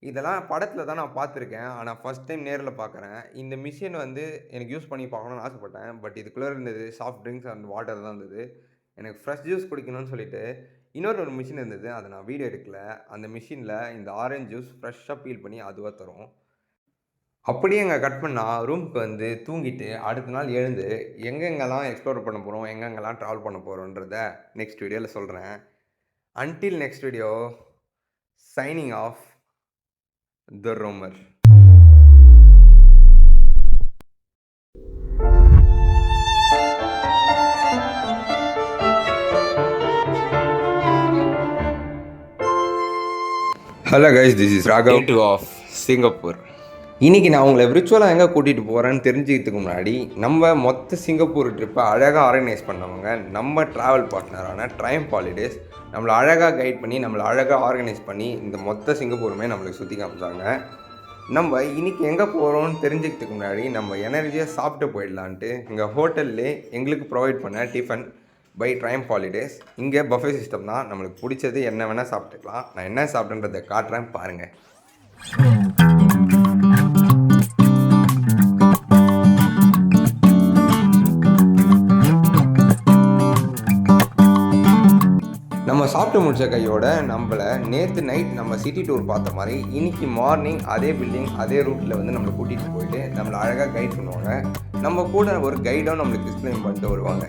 இதெல்லாம் படத்தில் தான் நான் பார்த்துருக்கேன். ஆனால் ஃபஸ்ட் டைம் நேரில் பார்க்குறேன். இந்த மிஷின் வந்து எனக்கு யூஸ் பண்ணி பார்க்கணுன்னு ஆசைப்பட்டேன். பட் இதுக்குள்ளே இருந்தது சாஃப்ட் ட்ரிங்க்ஸ் அண்ட் வாட்டர் தான் இருந்தது. எனக்கு ஃப்ரெஷ் ஜூஸ் குடிக்கணும்னு சொல்லிட்டு இன்னொரு மிஷின் இருந்தது. அதை நான் வீடியோ எடுக்கல. அந்த மிஷினில் இந்த ஆரஞ்சு ஜூஸ் ஃப்ரெஷ்ஷாக பீல் பண்ணி அதுவாக தரும். அப்படியே அங்கே கட் பண்ணால் ரூமுக்கு வந்து தூங்கிட்டு அடுத்த நாள் எழுந்து எங்கெங்கெல்லாம் எக்ஸ்ப்ளோர் பண்ண போகிறோம், எங்கெங்கெல்லாம் ட்ராவல் பண்ண போகிறோன்றத நெக்ஸ்ட் வீடியோவில் சொல்கிறேன். Until next video, signing of The Roamer. Hello guys, this is Raghav of Singapore. இன்றைக்கி நான் உங்களை விர்ச்சுவலாக எங்கே கூட்டிகிட்டு போகிறேன்னு தெரிஞ்சுக்கிறதுக்கு முன்னாடி நம்ம மொத்த சிங்கப்பூர் ட்ரிப்பை அழகாக ஆர்கனைஸ் பண்ணவங்க நம்ம ட்ராவல் பார்ட்னரான ட்ரைம்ப் ஹாலிடேஸ் நம்மளை அழகாக கைட் பண்ணி நம்மளை அழகாக ஆர்கனைஸ் பண்ணி இந்த மொத்த சிங்கப்பூருமே நம்மளுக்கு சுற்றி காமிச்சாங்க. நம்ம இன்றைக்கி எங்கே போகிறோம்னு தெரிஞ்சுக்கிறதுக்கு முன்னாடி நம்ம எனர்ஜியாக சாப்பிட்டு போயிடலான்ட்டு இங்கே ஹோட்டல்லே எங்களுக்கு ப்ரொவைட் பண்ண டிஃபன் பை ட்ரைம்ப் ஹாலிடேஸ். இங்கே பஃபே சிஸ்டம் தான், நம்மளுக்கு பிடிச்சது என்ன வேணால் சாப்பிட்டுக்கலாம். நான் என்ன சாப்பிட்டேன்றதை காட்டுறேன் பாருங்கள். நம்ம சாப்பிட்டு முடிச்ச கையோட நம்மளை நேற்று நைட் நம்ம சிட்டி டூர் பார்த்த மாதிரி இன்றைக்கி மார்னிங் அதே பில்டிங் அதே ரூட்டில் வந்து நம்மளை கூட்டிகிட்டு போயிட்டு நம்மளை அழகாக கைட் பண்ணுவாங்க. நம்ம கூட ஒரு கைடும் நம்மளுக்கு எக்ஸ்பிளைன் பண்ணிட்டு வருவாங்க.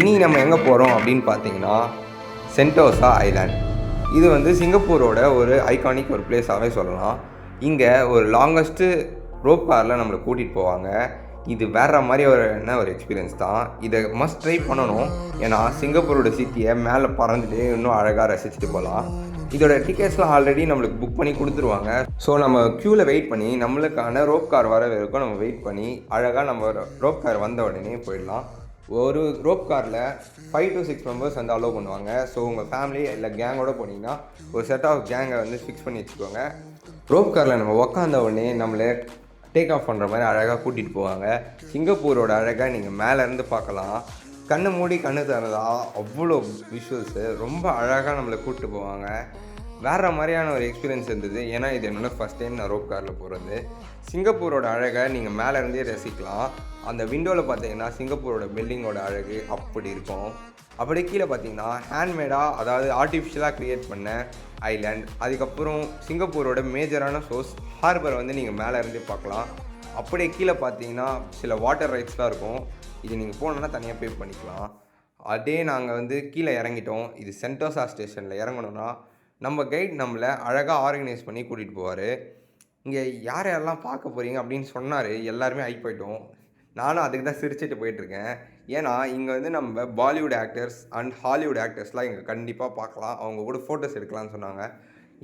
இனி நம்ம எங்கே போகிறோம் அப்படின்னு பார்த்தீங்கன்னா சென்டோசா ஐலாண்ட். இது வந்து சிங்கப்பூரோட ஒரு ஐகானிக் ஒரு பிளேஸாகவே சொல்லலாம். இங்கே ஒரு லாங்கஸ்ட்டு ரோப் காரில் நம்மளை கூட்டிகிட்டு போவாங்க. இது வேறு மாதிரி ஒரு எக்ஸ்பீரியன்ஸ் தான். இதை மஸ்ட் ட்ரை பண்ணணும். ஏன்னா சிங்கப்பூரோட சிட்டியை மேலே பறந்துட்டு இன்னும் அழகாக ரசிச்சுட்டு போகலாம். இதோட டிக்கெட்ஸ்லாம் ஆல்ரெடி நம்மளுக்கு புக் பண்ணி கொடுத்துருவாங்க. ஸோ நம்ம க்யூவில் வெயிட் பண்ணி நம்மளுக்கான ரோப் கார் வர வரைக்கும் நம்ம வெயிட் பண்ணி அழகாக நம்ம ரோப் கார் வந்த உடனே போயிடலாம். ஒரு ரோப் காரில் 5 to 6 மெம்பர்ஸ் வந்து அலோவ் பண்ணுவாங்க. ஸோ உங்கள் ஃபேமிலி இல்லை கேங்கோடு போனீங்கன்னா ஒரு செட் ஆஃப் கேங்கை வந்து ஃபிக்ஸ் பண்ணி வச்சுக்கோங்க. ரோப் காரில் நம்ம உக்காந்த உடனே நம்மளை டேக் ஆஃப் பண்ணுற மாதிரி அழகாக கூட்டிகிட்டு போவாங்க. சிங்கப்பூரோட அழகாக நீங்கள் மேலேருந்து பார்க்கலாம். கண்ணை மூடி கண்ணு திறந்தா அவ்வளோ விஷுவல்ஸு ரொம்ப அழகாக நம்மளை கூப்பிட்டு போவாங்க. வேறு மாதிரியான ஒரு எக்ஸ்பீரியன்ஸ் இருந்தது. ஏன்னா இது என்னோடய ஃபஸ்ட் டைம் நான் ரோப் காரில் போகிறது. சிங்கப்பூரோட அழகை நீங்கள் மேலேருந்தே ரசிக்கலாம். அந்த விண்டோவில் பார்த்தீங்கன்னா சிங்கப்பூரோட பில்டிங்கோட அழகு அப்படி இருக்கும். அப்படியே கீழே பார்த்தீங்கன்னா ஹேண்ட்மேடாக, அதாவது ஆர்டிஃபிஷியலாக க்ரியேட் பண்ண ஐலாண்ட். அதுக்கப்புறம் சிங்கப்பூரோட மேஜரான சோர்ஸ் ஹார்பர் வந்து நீங்கள் மேலே இருந்து பார்க்கலாம். அப்படியே கீழே பார்த்தீங்கன்னா சில வாட்டர் ரைட்ஸ்லாம் இருக்கும். இது நீங்கள் போனோன்னா தனியாக பே பண்ணிக்கலாம். அதே நாங்கள் வந்து கீழே இறங்கிட்டோம். இது சென்டோசா ஸ்டேஷனில் இறங்கணுன்னா நம்ம கைட் நம்மளை அழகாக ஆர்கனைஸ் பண்ணி கூட்டிகிட்டு போவார். இங்கே யாரெல்லாம் பார்க்க போகிறீங்க அப்படின்னு சொன்னார். எல்லாருமே போயிட்டோம். நானும் அதுக்கு தான் சிரிச்சிட்டு போயிட்டுருக்கேன். ஏன்னா இங்கே வந்து நம்ம பாலிவுட் ஆக்டர்ஸ் அண்ட் ஹாலிவுட் ஆக்டர்ஸ்லாம் இங்கே கண்டிப்பாக பார்க்கலாம், அவங்க கூட ஃபோட்டோஸ் எடுக்கலாம்னு சொன்னாங்க.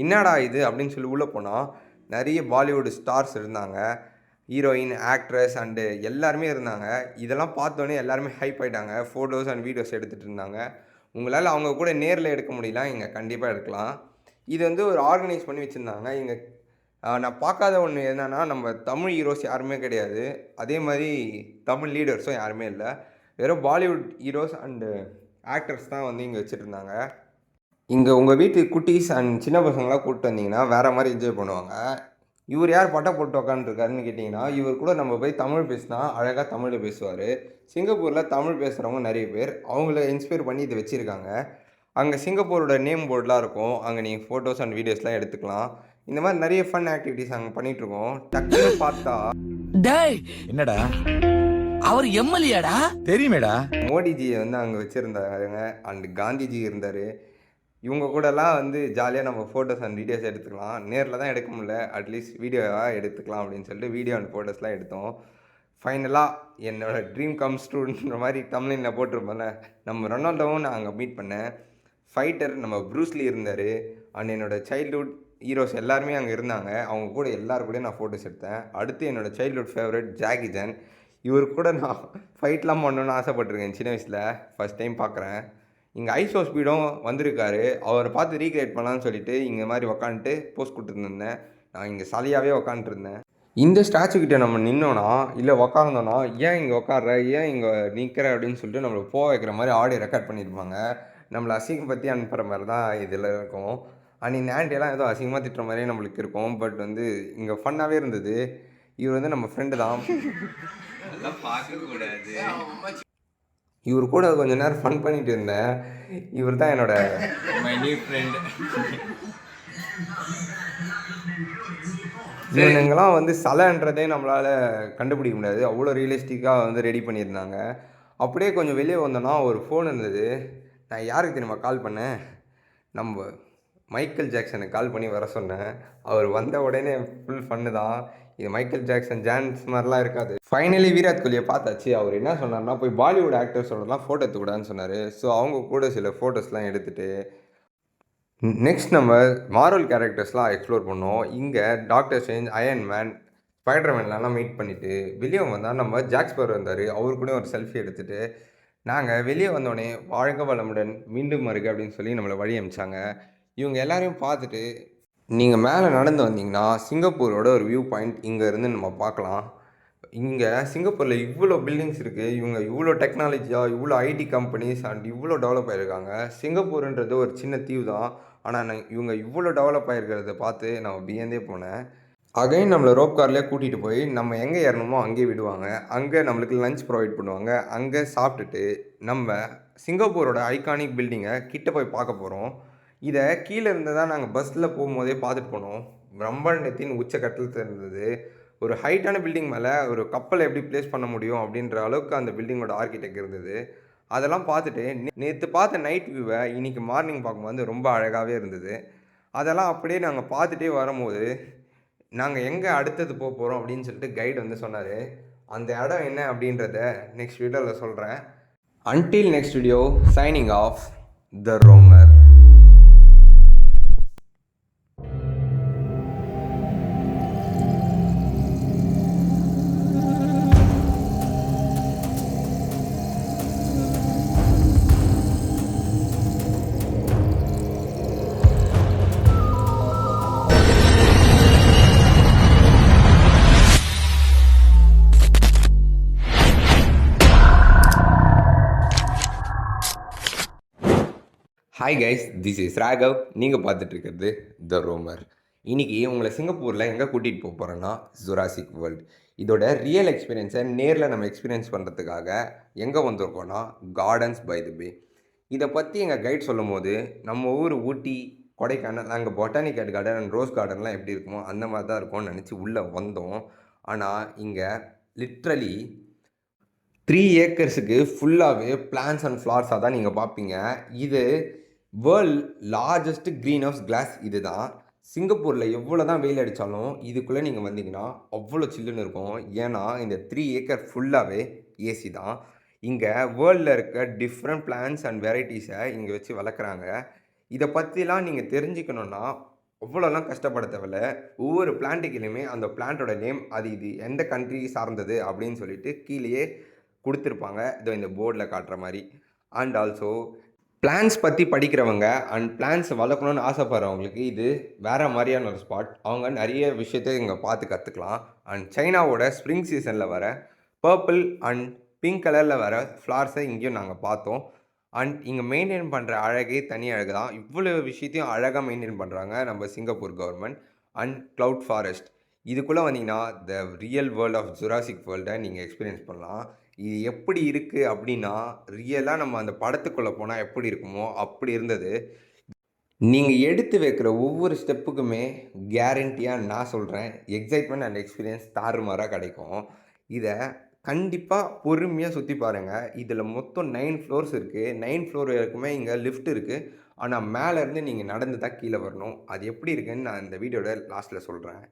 என்னடா இது அப்படின்னு சொல்லி உள்ளே போனால் நிறைய பாலிவுட் ஸ்டார்ஸ் இருந்தாங்க, ஹீரோயின், ஆக்ட்ரஸ் அண்டு எல்லாருமே இருந்தாங்க. இதெல்லாம் பார்த்தோன்னே எல்லாருமே ஹைப் ஆகிட்டாங்க, ஃபோட்டோஸ் அண்ட் வீடியோஸ் எடுத்துகிட்டு இருந்தாங்க. உங்களால் அவங்க கூட நேரில் எடுக்க முடியல, இங்கே கண்டிப்பாக எடுக்கலாம். இது வந்து ஒரு ஆர்கனைஸ் பண்ணி வச்சுருந்தாங்க இங்கே. நான் பார்க்காத ஒன்று என்னென்னா, நம்ம தமிழ் ஹீரோஸ் யாருமே கிடையாது, அதே மாதிரி தமிழ் லீடர்ஸும் யாருமே இல்லை. வெறும் பாலிவுட் ஹீரோஸ் அண்டு ஆக்டர்ஸ் தான் வந்து இங்கே வச்சுருந்தாங்க. இங்கே உங்கள் வீட்டு குட்டீஸ் அண்ட் சின்ன பசங்களாம் கூப்பிட்டு வந்தீங்கன்னா வேறு மாதிரி என்ஜாய் பண்ணுவாங்க. இவர் யார் பட்டை போட்டு உக்காந்துருக்காருன்னு கேட்டிங்கன்னா, இவர் கூட நம்ம போய் தமிழ் பேசினா அழகாக தமிழில் பேசுவார். சிங்கப்பூரில் தமிழ் பேசுகிறவங்க நிறைய பேர், அவங்கள இன்ஸ்பயர் பண்ணி இதை வச்சுருக்காங்க. அங்கே சிங்கப்பூரோட நேம் போர்டெலாம் இருக்கும், அங்கே நீங்கள் ஃபோட்டோஸ் அண்ட் வீடியோஸ்லாம் எடுத்துக்கலாம். இந்த மாதிரி நிறைய ஃபன் ஆக்டிவிட்டிஸ் அங்கே பண்ணிகிட்ருக்கோம். டக்குன்னு பார்த்தா
டேய் என்னடா அவர் எம்எல்ஏடா தெரியுமேடா.
மோடிஜியை வந்து அங்கே வச்சுருந்தாங்க அண்ட் காந்திஜி இருந்தார். இவங்க கூடலாம் வந்து ஜாலியாக நம்ம ஃபோட்டோஸ் அண்ட் வீடியோஸ் எடுத்துக்கலாம். நேரில் தான் எடுக்க முடியல, அட்லீஸ்ட் வீடியோவாக எடுத்துக்கலாம் அப்படின்னு சொல்லிட்டு வீடியோ அண்ட் ஃபோட்டோஸ்லாம் எடுத்தோம். ஃபைனலாக என்னோடய ட்ரீம் கம்ஸ் ட்ரூன்ற மாதிரி தமிழ்நில போட்டிருப்போம்ல, நம்ம ரொனால்டோவும் நான் அங்கே மீட் பண்ணேன். ஃபைட்டர் நம்ம ப்ரூஸ்லி இருந்தார் அண்ட் என்னோடய சைல்ட்ஹுட் ஹீரோஸ் எல்லாருமே அங்கே இருந்தாங்க. அவங்க கூட எல்லாரு கூடயும் நான் ஃபோட்டோஸ் எடுத்தேன். அடுத்து என்னோடய சைல்ட்ஹுட் ஃபேவரட் ஜாக்கி சான், இவர் கூட நான் ஃபைட்லாம் பண்ணணுன்னு ஆசைப்பட்டிருக்கேன் சின்ன வயசில், ஃபஸ்ட் டைம் பார்க்குறேன். இங்கே ஐசோ ஸ்பீடும் வந்திருக்காரு, அவரை பார்த்து ரீக்ரியேட் பண்ணலான்னு சொல்லிட்டு இங்கே மாதிரி உக்காந்துட்டு போஸ்ட் கொடுத்துருந்தேன். நான் இங்கே சலியாகவே உக்காந்துருந்தேன். இந்த ஸ்டாச்சு கிட்டே நம்ம நின்னோன்னா இல்லை உக்காந்தோன்னா, ஏன் இங்கே உட்கார்ற, ஏன் இங்கே நிற்கிற அப்படின்னு சொல்லிட்டு நம்மளை போக வைக்கிற மாதிரி ஆடியோ ரெக்கார்ட் பண்ணியிருப்பாங்க. நம்மளை அசிங்கம் பற்றி அனுப்புகிற மாதிரி தான் இதில் இருக்கும். அண்ட் இந்த ஆண்டியெல்லாம் ஏதோ அசிங்கமாக திட்டுற மாதிரியே நம்மளுக்கு இருக்கும். பட் வந்து இங்கே ஃபன்னாகவே இருந்தது. இவர் வந்து நம்ம ஃப்ரெண்டு தான், அதெல்லாம் பார்க்கக்கூடாது. இவர் கூட கொஞ்ச நேரம் ஃபன் பண்ணிட்டு இருந்தேன். இவர் தான் என்னோட மை நியூ ஃப்ரெண்ட். இவனுங்கெல்லாம் வந்து சலைன்றதே நம்மளால் கண்டுபிடிக்க முடியாது, அவ்வளோ ரியலிஸ்டிக்காக வந்து ரெடி பண்ணியிருந்தாங்க. அப்படியே கொஞ்சம் வெளியே வந்தோன்னா ஒரு ஃபோன் இருந்தது. நான் யாருக்கு தெரியுமா கால் பண்ணேன், நம்ம மைக்கேல் ஜாக்சனுக்கு கால் பண்ணி வர சொன்னேன். அவர் வந்த உடனே ஃபுல் ஃபன்னு தான். இது மைக்கேல் ஜாக்சன் ஜான்ஸ் மாதிரிலாம் இருக்காது. ஃபைனலி விராட் கோலியை பார்த்தாச்சு. அவர் என்ன சொன்னார்னா, போய் பாலிவுட் ஆக்டர்ஸோடலாம் ஃபோட்டோ எடுத்துக்கூடாதுன்னு சொன்னார். ஸோ அவங்க கூட சில ஃபோட்டோஸ்லாம் எடுத்துகிட்டு நெக்ஸ்ட் நம்ம மார்வல் கேரக்டர்ஸ்லாம் எக்ஸ்ப்ளோர் பண்ணோம். இங்கே டாக்டர் ஸ்ட்ரேஞ்ச், அயன் மேன், ஸ்பைடர்மேன்லாம் மீட் பண்ணிவிட்டு வெளியே வந்தால் நம்ம ஜாக்ஸ்பர் வந்தார். அவரு கூட ஒரு செல்ஃபி எடுத்துகிட்டு நாங்கள் வெளியே வந்தோடனே வாழ்க வளமுடன் மீண்டும் வருக அப்படின்னு சொல்லி நம்மளை வழி அனுப்பிச்சாங்க. இவங்க எல்லாரையும் பார்த்துட்டு நீங்கள் மேலே நடந்து வந்தீங்கன்னா சிங்கப்பூரோட ஒரு வியூ பாயிண்ட் இங்கே இருந்து நம்ம பார்க்கலாம். இங்கே சிங்கப்பூரில் இவ்வளோ பில்டிங்ஸ் இருக்குது, இவங்க இவ்வளோ டெக்னாலஜியாக, இவ்வளோ ஐடி கம்பெனிஸ் அண்ட் இவ்வளோ டெவலப் ஆகிருக்காங்க. சிங்கப்பூருன்றது ஒரு சின்ன தீவு தான், ஆனால் இவங்க இவ்வளோ டெவலப் ஆகிருக்கிறத பார்த்து நம்ம வியந்தே போனேன். அகைன் நம்மளை ரோப் கார்லேயே கூட்டிகிட்டு போய் நம்ம எங்கே ஏறணுமோ அங்கேயே விடுவாங்க. அங்கே நம்மளுக்கு லஞ்ச் ப்ரொவைட் பண்ணுவாங்க. அங்கே சாப்பிட்டுட்டு நம்ம சிங்கப்பூரோட ஐகானிக் பில்டிங்கை கிட்ட போய் பார்க்க போகிறோம். இதை கீழே இருந்து தான் நாங்கள் பஸ்ஸில் போகும்போதே பார்த்துட்டு போனோம். பிரம்மாண்டத்தின் உச்சக்கட்டத்தில் இருந்தது. ஒரு ஹைட்டான பில்டிங் மேலே ஒரு கப்பலை எப்படி ப்ளேஸ் பண்ண முடியும் அப்படின்ற அளவுக்கு அந்த பில்டிங்கோட ஆர்கிடெக்ட் இருந்தது. அதெல்லாம் பார்த்துட்டு நேற்று பார்த்த நைட் வியூவை இன்றைக்கி மார்னிங் பார்க்கும்போது ரொம்ப அழகாகவே இருந்தது. அதெல்லாம் அப்படியே நாங்கள் பார்த்துட்டே வரும்போது நாங்கள் எங்கே அடுத்தது போக போகிறோம் அப்படின்னு சொல்லிட்டு கைடு வந்து சொன்னார். அந்த இடம் என்ன அப்படின்றத நெக்ஸ்ட் வீடியோவில் சொல்கிறேன். Until next video, signing off, the Roamer. Hi guys, this is Raghav. நீங்கள் பார்த்துட்ருக்கிறது த ரோமர். இன்றைக்கி உங்களை சிங்கப்பூரில் எங்கே கூட்டிகிட்டு போக போகிறேன்னா ஜுராசிக் வேர்ல்டு. இதோட ரியல் எக்ஸ்பீரியன்ஸை நேரில் நம்ம எக்ஸ்பீரியன்ஸ் பண்ணுறதுக்காக எங்கே வந்திருக்கோன்னா கார்டன்ஸ் பை தி பே. இதை பற்றி எங்கள் கைட் சொல்லும் போது நம்ம ஊர் ஊட்டி, கொடைக்கானல், அங்கே பொட்டானிக்கல் கார்டன் அண்ட் ரோஸ் கார்டன்லாம் எப்படி இருக்குமோ அந்த மாதிரி தான் இருக்கும்னு நினச்சி உள்ளே வந்தோம். ஆனால் இங்கே லிட்ரலி 3 ஏக்கர்ஸுக்கு ஃபுல்லாகவே பிளான்ஸ் அண்ட் ஃப்ளார்ஸாக தான் நீங்கள் பார்ப்பீங்க. இது world largest greenhouse glass. இது தான் சிங்கப்பூரில் எவ்வளோ தான் வெயில் அடித்தாலும் இதுக்குள்ளே நீங்கள் வந்தீங்கன்னா அவ்வளோ சில்லுன்னு இருக்கும். ஏன்னா இந்த 3 ஏக்கர் ஃபுல்லாகவே ஏசி தான். இங்கே வேர்ல்டில் இருக்க டிஃப்ரெண்ட் பிளான்ஸ் அண்ட் வெரைட்டிஸை இங்கே வச்சு வளர்க்குறாங்க. இதை பற்றிலாம் நீங்கள் தெரிஞ்சுக்கணுன்னா அவ்வளோலாம் கஷ்டப்பட தேவையில்ல. ஒவ்வொரு பிளான்ட்டுக்கிலையுமே அந்த பிளான்ட்டோட நேம், அது இது எந்த கண்ட்ரி சார்ந்தது அப்படின்னு சொல்லிட்டு கீழேயே கொடுத்துருப்பாங்க. இதோ இந்த போர்டில் காட்டுற மாதிரி. அண்ட் ஆல்சோ பிளான்ஸ் பற்றி படிக்கிறவங்க அண்ட் பிளான்ஸ் வளர்க்கணுன்னு ஆசைப்படுறவங்களுக்கு இது வேறு மாதிரியான ஒரு ஸ்பாட். அவங்க நிறைய விஷயத்தை இங்கே பார்த்து கற்றுக்கலாம். அண்ட் சைனாவோட ஸ்ப்ரிங் சீசனில் வர பர்பிள் அண்ட் பிங்க் கலரில் வர ஃப்ளார்ஸை இங்கேயும் நாங்கள் பார்த்தோம். அண்ட் இங்கே மெயின்டைன் பண்ணுற அழகே தனி அழகு தான். இவ்வளோ விஷயத்தையும் அழகாக மெயின்டைன் பண்ணுறாங்க நம்ம Singapore government. And cloud forest இதுக்குள்ளே வந்தீங்கன்னா the real world of Jurassic வேர்ல்டை நீங்கள் எக்ஸ்பீரியன்ஸ் பண்ணலாம். இது எப்படி இருக்குது அப்படின்னா, ரியலாக நம்ம அந்த படத்துக்குள்ளே போனால் எப்படி இருக்குமோ அப்படி இருந்தது. நீங்கள் எடுத்து வைக்கிற ஒவ்வொரு ஸ்டெப்புக்குமே கேரண்டியாக நான் சொல்கிறேன், எக்ஸைட்மெண்ட் அண்ட் எக்ஸ்பீரியன்ஸ் தாறுமாறாக கிடைக்கும். இதை கண்டிப்பாக பொறுமையாக சுற்றி பாருங்கள். இதில் மொத்தம் 9 ஃப்ளோர்ஸ் இருக்குது. 9 ஃப்ளோர் வரைக்குமே இங்கே லிஃப்ட் இருக்குது. ஆனால் மேலேருந்து நீங்கள் நடந்து தான் கீழே வரணும். அது எப்படி இருக்குன்னு நான் இந்த வீடியோட லாஸ்ட்டில் சொல்கிறேன்.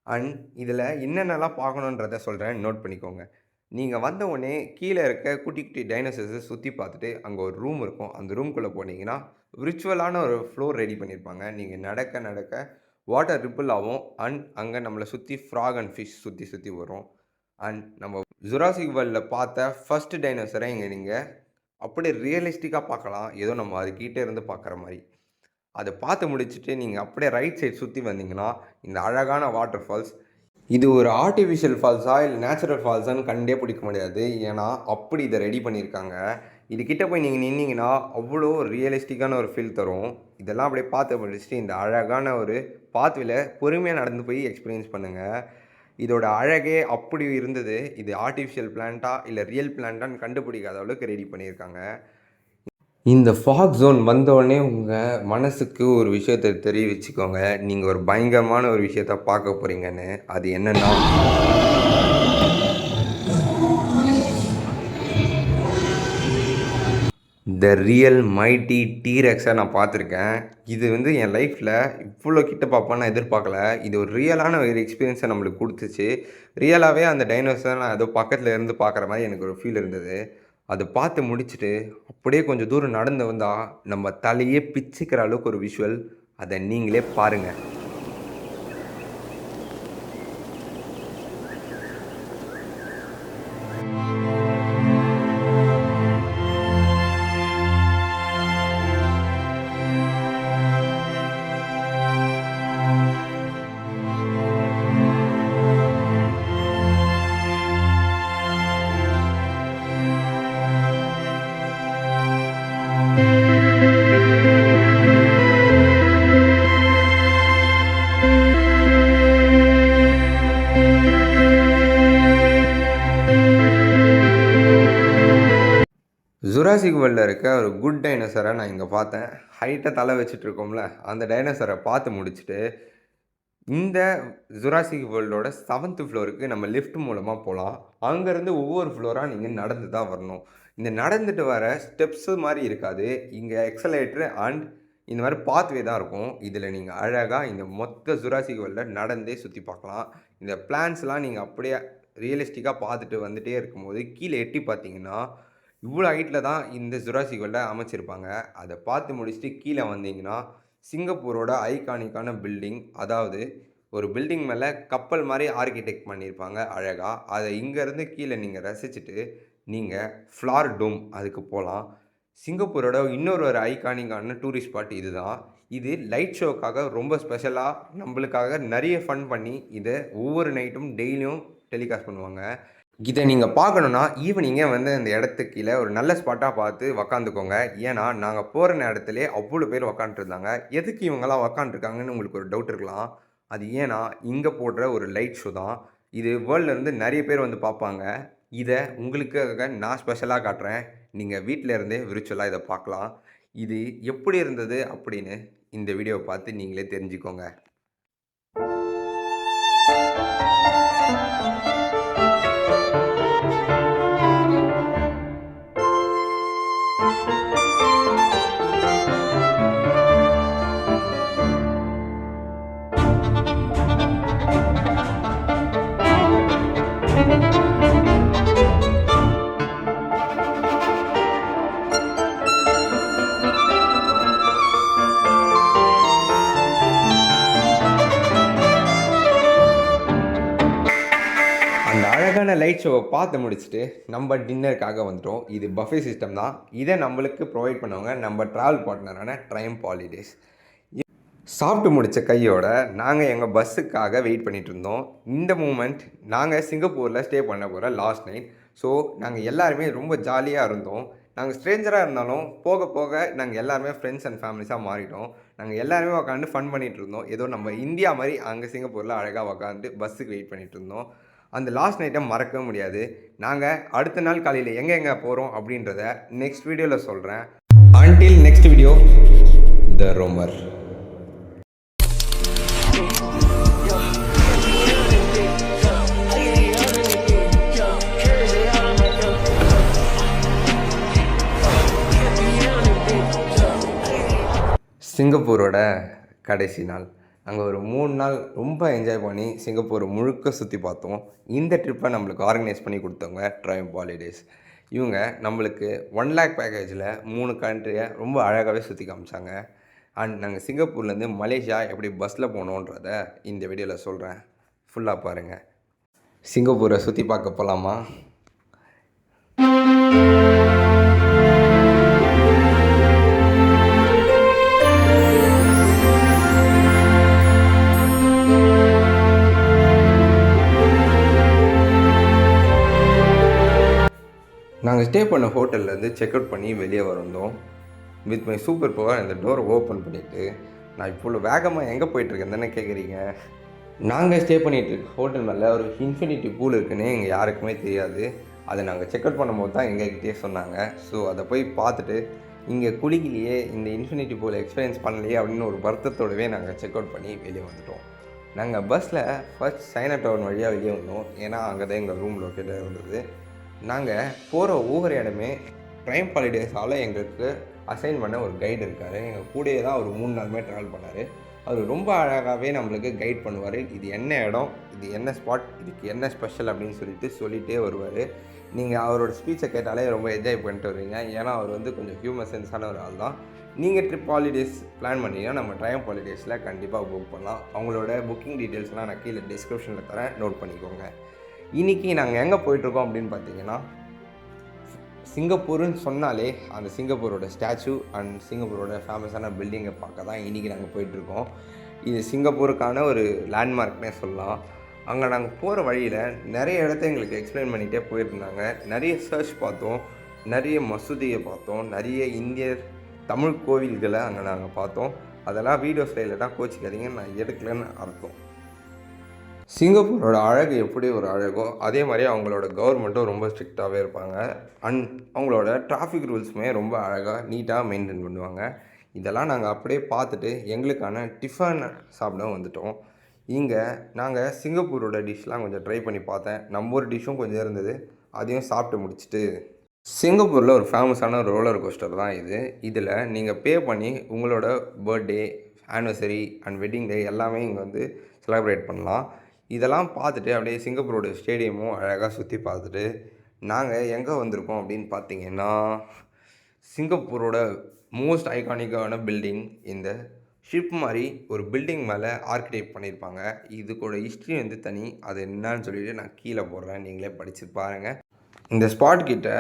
அண்ட் இதில் என்னென்னலாம் பார்க்கணுன்றத சொல்கிறேன், நோட் பண்ணிக்கோங்க. நீங்கள் வந்த உடனே கீழே இருக்க குட்டி குட்டி டைனோசர்ஸை சுற்றி பார்த்துட்டு அங்கே ஒரு ரூம் இருக்கும். அந்த ரூம்குள்ளே போனீங்கன்னா விர்ச்சுவலான ஒரு ஃப்ளோர் ரெடி பண்ணியிருப்பாங்க. நீங்கள் நடக்க நடக்க வாட்டர் ரிப்பிள் ஆகும். அண்ட் அங்கே நம்மளை சுற்றி ஃப்ராக் அண்ட் ஃபிஷ் சுற்றி சுற்றி வரும். அண்ட் நம்ம ஜுராசிக் வேர்ல்டில் பார்த்த ஃபஸ்ட்டு டைனோசரை இங்கே நீங்கள் அப்படியே ரியலிஸ்டிக்காக பார்க்கலாம். ஏதோ நம்ம அதுக்கிட்டே இருந்து பார்க்குற மாதிரி. அதை பார்த்து முடிச்சுட்டு நீங்கள் அப்படியே ரைட் சைட் சுற்றி வந்தீங்கன்னா இந்த அழகான வாட்டர் ஃபால்ஸ். இது ஒரு ஆர்டிஃபிஷியல் ஃபால்ஸா இல்லை நேச்சுரல் ஃபால்ஸான்னு கண்டே பிடிக்க முடியாது. ஏன்னா அப்படி இதை ரெடி பண்ணியிருக்காங்க. இது கிட்ட போய் நீங்கள் நின்னீங்கன்னா அவ்வளோ ரியலிஸ்டிக்கான ஒரு ஃபீல் தரும். இதெல்லாம் அப்படியே பார்த்து முடிச்சுட்டு இந்த அழகான ஒரு பாத்வேல பொறுமையாக நடந்து போய் எக்ஸ்பீரியன்ஸ் பண்ணுங்கள். இதோட அழகே அப்படி இருந்தது. இது ஆர்டிஃபிஷியல் பிளான்ட்டா இல்லை ரியல் பிளான்ட்டான்னு கண்டுபிடிக்காத அளவுக்கு ரெடி பண்ணியிருக்காங்க. இந்த ஃபாக் ஜோன் வந்தோடனே உங்கள் மனசுக்கு ஒரு விஷயத்தை தெரிவிச்சுக்கோங்க. நீங்கள் ஒரு பயங்கரமான ஒரு விஷயத்த பார்க்க போகிறீங்கன்னு. அது என்னென்னா, த ரியல் மைட்டி டீரெக்ஸை நான் பார்த்துருக்கேன். இது என் லைஃப்பில் இவ்வளோ கிட்ட பார்ப்பேன்னு நான் எதிர்பார்க்கல. இது ஒரு ரியலான ஒரு எக்ஸ்பீரியன்ஸை நம்மளுக்கு கொடுத்துச்சு. ரியலாகவே அந்த டைனோசரை நான் ஏதோ பக்கத்தில் இருந்து பார்க்குற மாதிரி எனக்கு ஒரு ஃபீல் இருந்தது. அதை பார்த்து முடிச்சுட்டு அப்படியே கொஞ்சம் தூரம் நடந்து வந்தால் நம்ம தலையே பிச்சுக்கிற அளவுக்கு ஒரு விஷுவல். அதை நீங்களே பாருங்கள். ஜுராசிக் வேர்ல்டில் இருக்க ஒரு குட் டைனோசரை நான் இங்கே பார்த்தேன். ஹைட்டாக தலை வச்சுட்டு இருக்கோம்ல, அந்த டைனோசரை பார்த்து முடிச்சுட்டு இந்த ஜுராசிக் வேர்ல்டோட 7th ஃப்ளோருக்கு நம்ம லிஃப்ட் மூலமாக போகலாம். அங்கேருந்து ஒவ்வொரு ஃப்ளோராக நீங்கள் நடந்து தான் வரணும். இந்த நடந்துட்டு வர ஸ்டெப்ஸு மாதிரி இருக்காது. இங்கே எக்ஸலேட்டர் அண்ட் இந்த மாதிரி பாத்வே தான் இருக்கும். இதில் நீங்கள் அழகாக இந்த மொத்த ஜுராசிக் வேர்ல்டில் நடந்தே சுற்றி பார்க்கலாம். இந்த பிளான்ஸ்லாம் நீங்கள் அப்படியே ரியலிஸ்டிக்காக பார்த்துட்டு வந்துகிட்டே இருக்கும்போது கீழே எட்டி பார்த்தீங்கன்னா இவ்வளோ ஹைட்டில் தான் இந்த ஜுராசிக் வேர்ல்டை அமைச்சிருப்பாங்க. அதை பார்த்து முடிச்சுட்டு கீழே வந்தீங்கன்னா சிங்கப்பூரோட ஐகானிக்கான பில்டிங், அதாவது ஒரு பில்டிங் மேலே கப்பல் மாதிரி ஆர்கிடெக்ட் பண்ணியிருப்பாங்க அழகாக. அதை இங்கேருந்து கீழே நீங்கள் ரசிச்சுட்டு நீங்கள் ஃப்ளார் டோம் அதுக்கு போகலாம். சிங்கப்பூரோட இன்னொரு ஐகானிக்கான டூரிஸ்ட் ஸ்பாட் இது தான். இது லைட் ஷோக்காக ரொம்ப ஸ்பெஷலாக நம்மளுக்காக நிறைய ஃபன் பண்ணி இதை ஒவ்வொரு நைட்டும் டெய்லியும் டெலிகாஸ்ட் பண்ணுவாங்க. இதை நீங்கள் பார்க்கணுன்னா ஈவினிங்கே அந்த இடத்துக்கு கீழே ஒரு நல்ல ஸ்பாட்டாக பார்த்து உக்காந்துக்கோங்க. ஏன்னா நாங்கள் போகிற நேரத்திலே அவ்வளோ பேர் உக்காண்ட்ருந்தாங்க. எதுக்கு இவங்கெல்லாம் உக்காண்ட்ருக்காங்கன்னு உங்களுக்கு ஒரு டவுட் இருக்கலாம். அது ஏன்னா இங்கே போடுற ஒரு லைட் ஷோ தான். இது வேர்ல்ட்லேருந்து நிறைய பேர் பார்ப்பாங்க. இதை உங்களுக்காக நான் ஸ்பெஷலாக காட்டுறேன். நீங்கள் வீட்டில் இருந்தே விர்ச்சுவலாக இதை பார்க்கலாம். இது எப்படி இருந்தது அப்படின்னு இந்த வீடியோவை பார்த்து நீங்களே தெரிஞ்சுக்கோங்க. அழகான லைட் ஷோவை பார்த்து முடிச்சுட்டு நம்ம டின்னருக்காக வந்துட்டோம். இது பஃபே சிஸ்டம் தான். இதை நம்மளுக்கு ப்ரொவைட் பண்ணுவாங்க நம்ம ட்ராவல் பார்ட்னரான ட்ரையம்ப் ஹாலிடேஸ். சாப்பிட்டு முடித்த கையோட நாங்கள் எங்கள் பஸ்ஸுக்காக வெயிட் பண்ணிகிட்டு இருந்தோம். இந்த மூமெண்ட் நாங்கள் சிங்கப்பூரில் ஸ்டே பண்ண போகிற லாஸ்ட் நைட். ஸோ நாங்கள் எல்லாருமே ரொம்ப ஜாலியாக இருந்தோம். நாங்கள் ஸ்ட்ரேஞ்சராக இருந்தாலும் போக போக நாங்கள் எல்லாருமே ஃப்ரெண்ட்ஸ் அண்ட் ஃபேமிலிஸாக மாறிட்டோம். நாங்கள் எல்லாருமே உட்காந்து ஃபன் பண்ணிகிட்டு இருந்தோம். ஏதோ நம்ம இந்தியா மாதிரி அங்கே சிங்கப்பூரில் அழகாக உட்காந்து பஸ்ஸுக்கு வெயிட் பண்ணிகிட்டு இருந்தோம். அந்த லாஸ்ட் நைட்டை மறக்கவே முடியாது. நாங்கள் அடுத்த நாள் காலையில் எங்கே போகிறோம் அப்படின்றத நெக்ஸ்ட் வீடியோவில் சொல்கிறேன். அன்டில் நெக்ஸ்ட் வீடியோ, த ரோமர். சிங்கப்பூரோட கடைசி நாள். நாங்கள் ஒரு 3 நாள் ரொம்ப என்ஜாய் பண்ணி சிங்கப்பூரை முழுக்க சுற்றி பார்த்தோம். இந்த ட்ரிப்பை நம்மளுக்கு ஆர்கனைஸ் பண்ணி கொடுத்தவங்க ட்ரையம்ப் ஹாலிடேஸ். இவங்க நம்மளுக்கு 1 lakh பேக்கேஜில் 3 கண்ட்ரியை ரொம்ப அழகாகவே சுற்றி காமிச்சாங்க. அண்ட் நாங்கள் சிங்கப்பூர்லேருந்து மலேசியா எப்படி பஸ்ஸில் போனோன்றதை இந்த வீடியோவில் சொல்கிறேன். ஃபுல்லாக பாருங்கள். சிங்கப்பூரை சுற்றி பார்க்க போகலாமா? நாங்கள் ஸ்டே பண்ண ஹோட்டல்லேருந்து செக் அவுட் பண்ணி வெளியே வந்தோம். வித் மை சூப்பர் பவர் அந்த டோரை ஓப்பன் பண்ணிவிட்டு நான் இப்போ வேகமாக எங்கே போயிட்டுருக்கேன் தானே கேட்குறீங்க. நாங்கள் ஸ்டே பண்ணிகிட்டு இருக்க ஹோட்டல் மேலே ஒரு இன்ஃபினிட்டி பூல் இருக்குன்னு எங்கள் யாருக்குமே தெரியாது. அதை நாங்கள் செக் அவுட் பண்ணும்போது தான் எங்ககிட்டே சொன்னாங்க. ஸோ அதை போய் பார்த்துட்டு இங்கே குளிக்கலையே, இந்த இன்ஃபினிட்டி பூல் எக்ஸ்பீரியன்ஸ் பண்ணலையே அப்படின்னு ஒரு வருத்தத்தோடவே நாங்கள் செக் அவுட் பண்ணி வெளியே வந்துட்டோம். நாங்கள் பஸ்ஸில் ஃபர்ஸ்ட் சைனா டவுன் வழியாக வெளியே வந்தோம். ஏன்னா அங்கே தான் எங்கள் ரூம் லொக்கேட்டாக இருந்தது. நாங்கள் போகிற ஒவ்வொரு இடமே ட்ரையம்ப் ஹாலிடேஸால் எங்களுக்கு அசைன் பண்ண ஒரு கைடு இருக்கார். எங்கள் கூடயே தான் ஒரு 3 நாளுமே ட்ராவல் பண்ணார். அவர் ரொம்ப அழகாகவே நம்மளுக்கு கைட் பண்ணுவார். இது என்ன இடம், இது என்ன ஸ்பாட், இதுக்கு என்ன ஸ்பெஷல் அப்படின்னு சொல்லிகிட்டே வருவார். நீங்கள் அவரோட ஸ்பீச்சை கேட்டாலே ரொம்ப என்ஜாய் பண்ணிட்டு வருவீங்க. ஏன்னா அவர் வந்து கொஞ்சம் ஹியூமர் சென்ஸான ஒரு ஆள் தான். நீங்கள் ட்ரிப் ஹாலிடேஸ் பிளான் பண்ணிங்கன்னா நம்ம ட்ரையம்ப் ஹாலிடேஸில் கண்டிப்பாக புக் பண்ணலாம். அவங்களோட புக்கிங் டீட்டெயில்ஸ்லாம் நான் கீழே டிஸ்கிரிப்ஷனில் தரேன், நோட் பண்ணிக்கோங்க. இன்றைக்கி நாங்கள் எங்கே போயிட்டுருக்கோம் அப்படின்னு பார்த்தீங்கன்னா, சிங்கப்பூருன்னு சொன்னாலே அந்த சிங்கப்பூரோட ஸ்டாச்சு அண்ட் சிங்கப்பூரோட ஃபேமஸான பில்டிங்கை பார்க்க தான் இன்றைக்கி நாங்கள் போயிட்டுருக்கோம். இது சிங்கப்பூருக்கான ஒரு லேண்ட்மார்க்னே சொல்லலாம். அங்கே நாங்கள் போகிற வழியில் நிறைய இடத்த எங்களுக்கு எக்ஸ்பிளைன் பண்ணிகிட்டே போயிருந்தாங்க. நிறைய சர்ச் பார்த்தோம், நிறைய மசூதியை பார்த்தோம், நிறைய இந்தியர் தமிழ் கோவில்களை அங்கே நாங்கள் பார்த்தோம். அதெல்லாம் வீடியோ ஸ்டைலில் தான் கோச்சிக்காதீங்க, நான் எடுக்கலன்னு அர்த்தம். சிங்கப்பூரோட அழகு எப்படி ஒரு அழகோ அதே மாதிரி அவங்களோட கவர்மெண்ட்டும் ரொம்ப ஸ்ட்ரிக்டாகவே இருப்பாங்க. அண்ட் அவங்களோட டிராஃபிக் ரூல்ஸுமே ரொம்ப அழகாக நீட்டாக மெயின்டைன் பண்ணுவாங்க. இதெல்லாம் நாங்கள் அப்படியே பார்த்துட்டு எங்களுக்கான டிஃபன் சாப்பிட வந்துட்டோம். இங்கே நாங்கள் சிங்கப்பூரோட டிஷ்லாம் கொஞ்சம் ட்ரை பண்ணி பார்த்தேன். நம்ம ஒரு டிஷ்ஷும் கொஞ்சம் இருந்தது, அதையும் சாப்பிட்டு முடிச்சுட்டு சிங்கப்பூரில் ஒரு ஃபேமஸான ரோலர் கோஸ்டர் தான் இது. இதில் நீங்கள் பே பண்ணி உங்களோட birthday, anniversary and wedding day எல்லாமே இங்கே வந்து செலிப்ரேட் பண்ணலாம். இதெல்லாம் பார்த்துட்டு அப்படியே சிங்கப்பூரோட ஸ்டேடியமும் அழகாக சுற்றி பார்த்துட்டு நாங்கள் எங்கே வந்திருக்கோம் அப்படின்னு பார்த்தீங்கன்னா, சிங்கப்பூரோட மோஸ்ட் ஐகானிக்கான பில்டிங், இந்த ஷிப் மாதிரி ஒரு பில்டிங் மேலே ஆர்கிடெக்ட் பண்ணியிருப்பாங்க. இதுக்கோட ஹிஸ்ட்ரி வந்து தனி, அது என்னன்னு சொல்லிட்டு நான் கீழே போடுறேன், நீங்களே படித்து பாருங்கள். இந்த ஸ்பாட் கிட்ட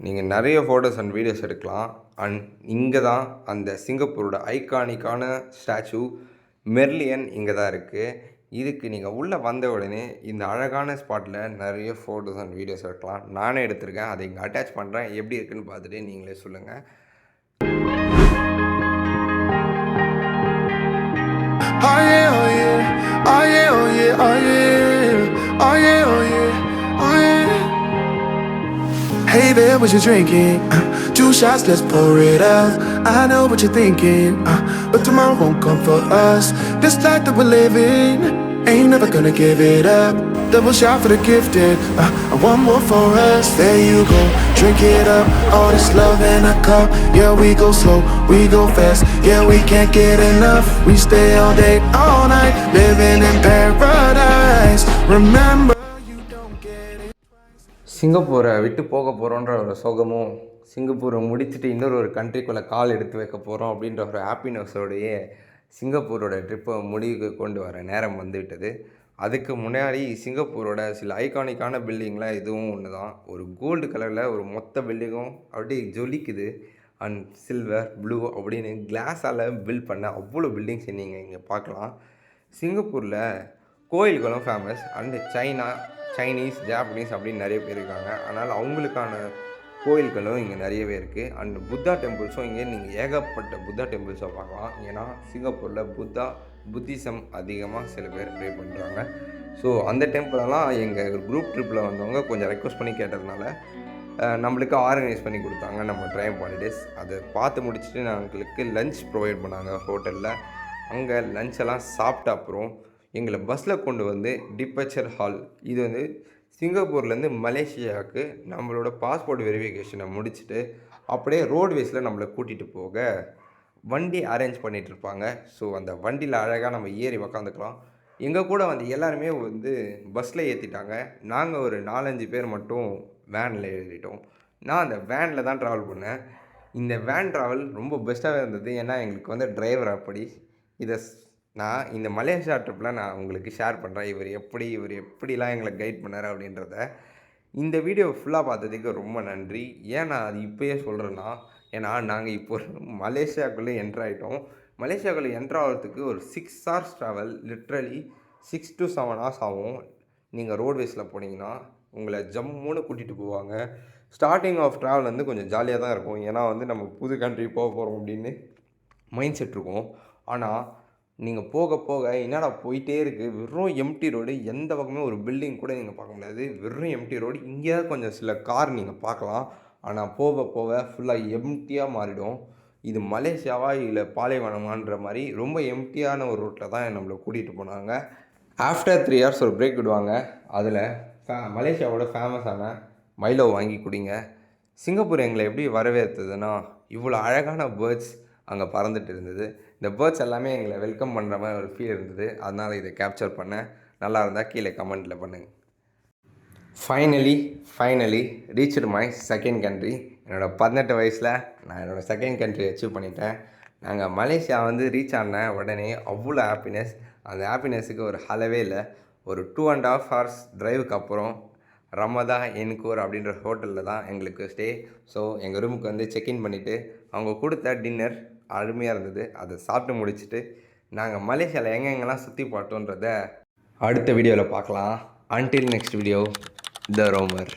நீங்கள் நிறைய ஃபோட்டோஸ் அண்ட் வீடியோஸ் எடுக்கலாம். அண்ட் இங்கே தான் அந்த சிங்கப்பூரோட ஐகானிக்கான ஸ்டாச்சு மெர்லியன் இங்கே தான் இருக்குது. இதுக்கு நீங்கள் உள்ளே வந்த உடனே இந்த அழகான ஸ்பாட்டில் நிறைய ஃபோட்டோஸ் அண்ட் வீடியோஸ் எடுக்கலாம். நானே எடுத்திருக்கேன், அதை இங்கே அட்டாச் பண்ணுறேன். எப்படி இருக்குன்னு பார்த்துட்டு நீங்களே சொல்லுங்கள்.
Hey there, what you drinking? 2 shots, let's pour it out. I know what you're thinking, but tomorrow won't come for us. This life that we're living, ain't never gonna give it up. Double shot for the gifted, and one more for us. There you go, drink it up. All this love in a cup. Yeah, we go slow, we go fast. Yeah, we can't get enough. We stay all day, all night, living in paradise. Remember.
சிங்கப்பூரை விட்டு போக போகிறோன்ற ஒரு சோகமும், சிங்கப்பூரை முடிச்சுட்டு இன்னொரு கண்ட்ரிக்குள்ளே கால் எடுத்து வைக்க போகிறோம் அப்படின்ற ஒரு ஹாப்பினஸோடையே சிங்கப்பூரோட ட்ரிப்பை முடிவுக்கு கொண்டு வர நேரம் வந்துவிட்டது. அதுக்கு முன்னாடி சிங்கப்பூரோட சில ஐகானிக்கான பில்டிங்கில் இதுவும் ஒன்று தான். ஒரு கோல்டு கலரில் ஒரு மொத்த பில்டிங்கும் அப்படியே ஜொலிக்குது. அண்ட் சில்வர், ப்ளூ அப்படின்னு கிளாஸால் பில்ட் பண்ண அவ்வளோ பில்டிங்ஸ் நீங்கள் இங்கே பார்க்கலாம். சிங்கப்பூரில் கோயில்களும் ஃபேமஸ். அண்டு சைனீஸ், ஜாப்பனீஸ் அப்படின்னு நிறைய பேர் இருக்காங்க. அதனால் அவங்களுக்கான கோயில்களும் இங்கே நிறையவே இருக்குது. அண்ட் புத்தா டெம்பிள்ஸும் இங்கே நீங்கள் ஏகப்பட்ட புத்தா டெம்பிள்ஸை பார்க்கலாம். ஏன்னா சிங்கப்பூரில் புத்திசம் அதிகமாக சில பேர் ப்ரே பண்ணுறாங்க. ஸோ அந்த டெம்பிளெல்லாம் எங்கள் குரூப் ட்ரிப்பில் வந்தவங்க கொஞ்சம் ரெக்வஸ்ட் பண்ணி கேட்டதுனால நம்மளுக்கு ஆர்கனைஸ் பண்ணி கொடுத்தாங்க நம்ம ட்ரைம் ஹாலிடேஸ். அதை பார்த்து முடிச்சுட்டு எங்களுக்கு லஞ்ச் ப்ரொவைட் பண்ணாங்க ஹோட்டலில். அங்கே லஞ்செல்லாம் சாப்பிட்ட அப்புறம் எங்களை பஸ்ஸில் கொண்டு வந்து டிப்பச்சர் ஹால், இது வந்து சிங்கப்பூர்லேருந்து மலேசியாவுக்கு நம்மளோட பாஸ்போர்ட் வெரிஃபிகேஷனை முடிச்சுட்டு அப்படியே ரோட்வேஸில் நம்மளை கூட்டிகிட்டு போக வண்டி அரேஞ்ச் பண்ணிகிட்ருப்பாங்க. ஸோ அந்த வண்டியில் அழகாக நம்ம ஏறி உக்காந்துக்கலாம். எங்கள் கூட வந்து எல்லாருமே வந்து பஸ்ஸில் ஏற்றிட்டாங்க. நாங்கள் ஒரு 4-5 பேர் மட்டும் வேனில் ஏறிட்டோம். நான் அந்த வேனில் தான் ட்ராவல் பண்ணேன். இந்த வேன் ட்ராவல் ரொம்ப பெஸ்ட்டாகவே இருந்தது. ஏன்னா எங்களுக்கு வந்து டிரைவர் அப்படி. நான் இந்த மலேசியா ட்ரிப்பில் நான் உங்களுக்கு ஷேர் பண்ணுறேன். இவர் எப்படிலாம் எங்களை கைட் பண்ணார் அப்படின்றத. இந்த வீடியோ ஃபுல்லாக பார்த்ததுக்கு ரொம்ப நன்றி. ஏன் நான் அது இப்போயே சொல்கிறேன்னா, ஏன்னா நாங்கள் இப்போ மலேசியாவுக்குள்ளே என்ட்ராயிட்டோம். மலேசியாவுக்குள்ளே என்ட்ராகிறதுக்கு ஒரு 6 hours travel, literally 6 to 7 hours ஆகும். நீங்கள் ரோட்வேஸில் போனீங்கன்னா உங்களை ஜம்முன்னு கூட்டிகிட்டு போவாங்க. ஸ்டார்டிங் ஆஃப் ட்ராவல் வந்து கொஞ்சம் ஜாலியாக தான் இருக்கும். ஏன்னா வந்து நம்ம புது கண்ட்ரி போக போகிறோம் அப்படின்னு மைண்ட் செட் இருக்கும். ஆனால் நீங்கள் போக போக என்னடா போயிட்டே இருக்குது, வெறும் எம்டி ரோடு, எந்த பக்கமே ஒரு பில்டிங் கூட நீங்கள் பார்க்க முடியாது, வெறும் எம்டி ரோடு. இங்கேயாவது கொஞ்சம் சில கார் நீங்கள் பார்க்கலாம். ஆனால் போக போக ஃபுல்லாக எம்டியாக மாறிடும். இது மலேசியாவா இல்லை பாலைவனமான்ற மாதிரி ரொம்ப எம்டியான ஒரு ரூட்டில் தான் நம்மளை கூட்டிகிட்டு போனாங்க. ஆஃப்டர் 3 hours ஒரு பிரேக் விடுவாங்க. அதில் மலேசியாவோட ஃபேமஸான மைலோ வாங்கி குடிங்க. சிங்கப்பூர் எங்களை எப்படி வரவேற்றதுன்னா, இவ்வளோ அழகான பேர்ட்ஸ் அங்கே பறந்துட்டு இருந்தது. இந்த பேர்ட்ஸ் எல்லாமே எங்களை வெல்கம் பண்ணுற மாதிரி ஒரு ஃபீல் இருந்தது. அதனால் இதை கேப்சர் பண்ணேன். நல்லா இருந்தால் கீழே கமெண்ட்டில் பண்ணுங்கள். Finally reached my second country. என்னோடய 18 வயசில் நான் என்னோடய செகண்ட் கண்ட்ரி அச்சீவ் பண்ணிட்டேன். நாங்கள் மலேசியா வந்து ரீச் ஆன உடனே அவ்வளோ ஹாப்பினஸ். அந்த ஹாப்பினஸுக்கு ஒரு அளவே இல்லை. ஒரு 2.5 hours டிரைவுக்கு அப்புறம் ரமதா என்கோர் அப்படின்ற ஹோட்டலில் தான் எங்களுக்கு ஸ்டே. ஸோ எங்கள் ரூமுக்கு வந்து செக்இன் பண்ணிவிட்டு அவங்க கொடுத்த டின்னர் அருமையாக இருந்தது. அதை சாப்பிட்டு முடிச்சுட்டு நாங்கள் மலேசியாவில் எங்கெங்கெல்லாம் சுற்றி பார்த்தோன்றதை அடுத்த வீடியோவில் பார்க்கலாம். அன்டில் நெக்ஸ்ட் வீடியோ, த ரோமர்.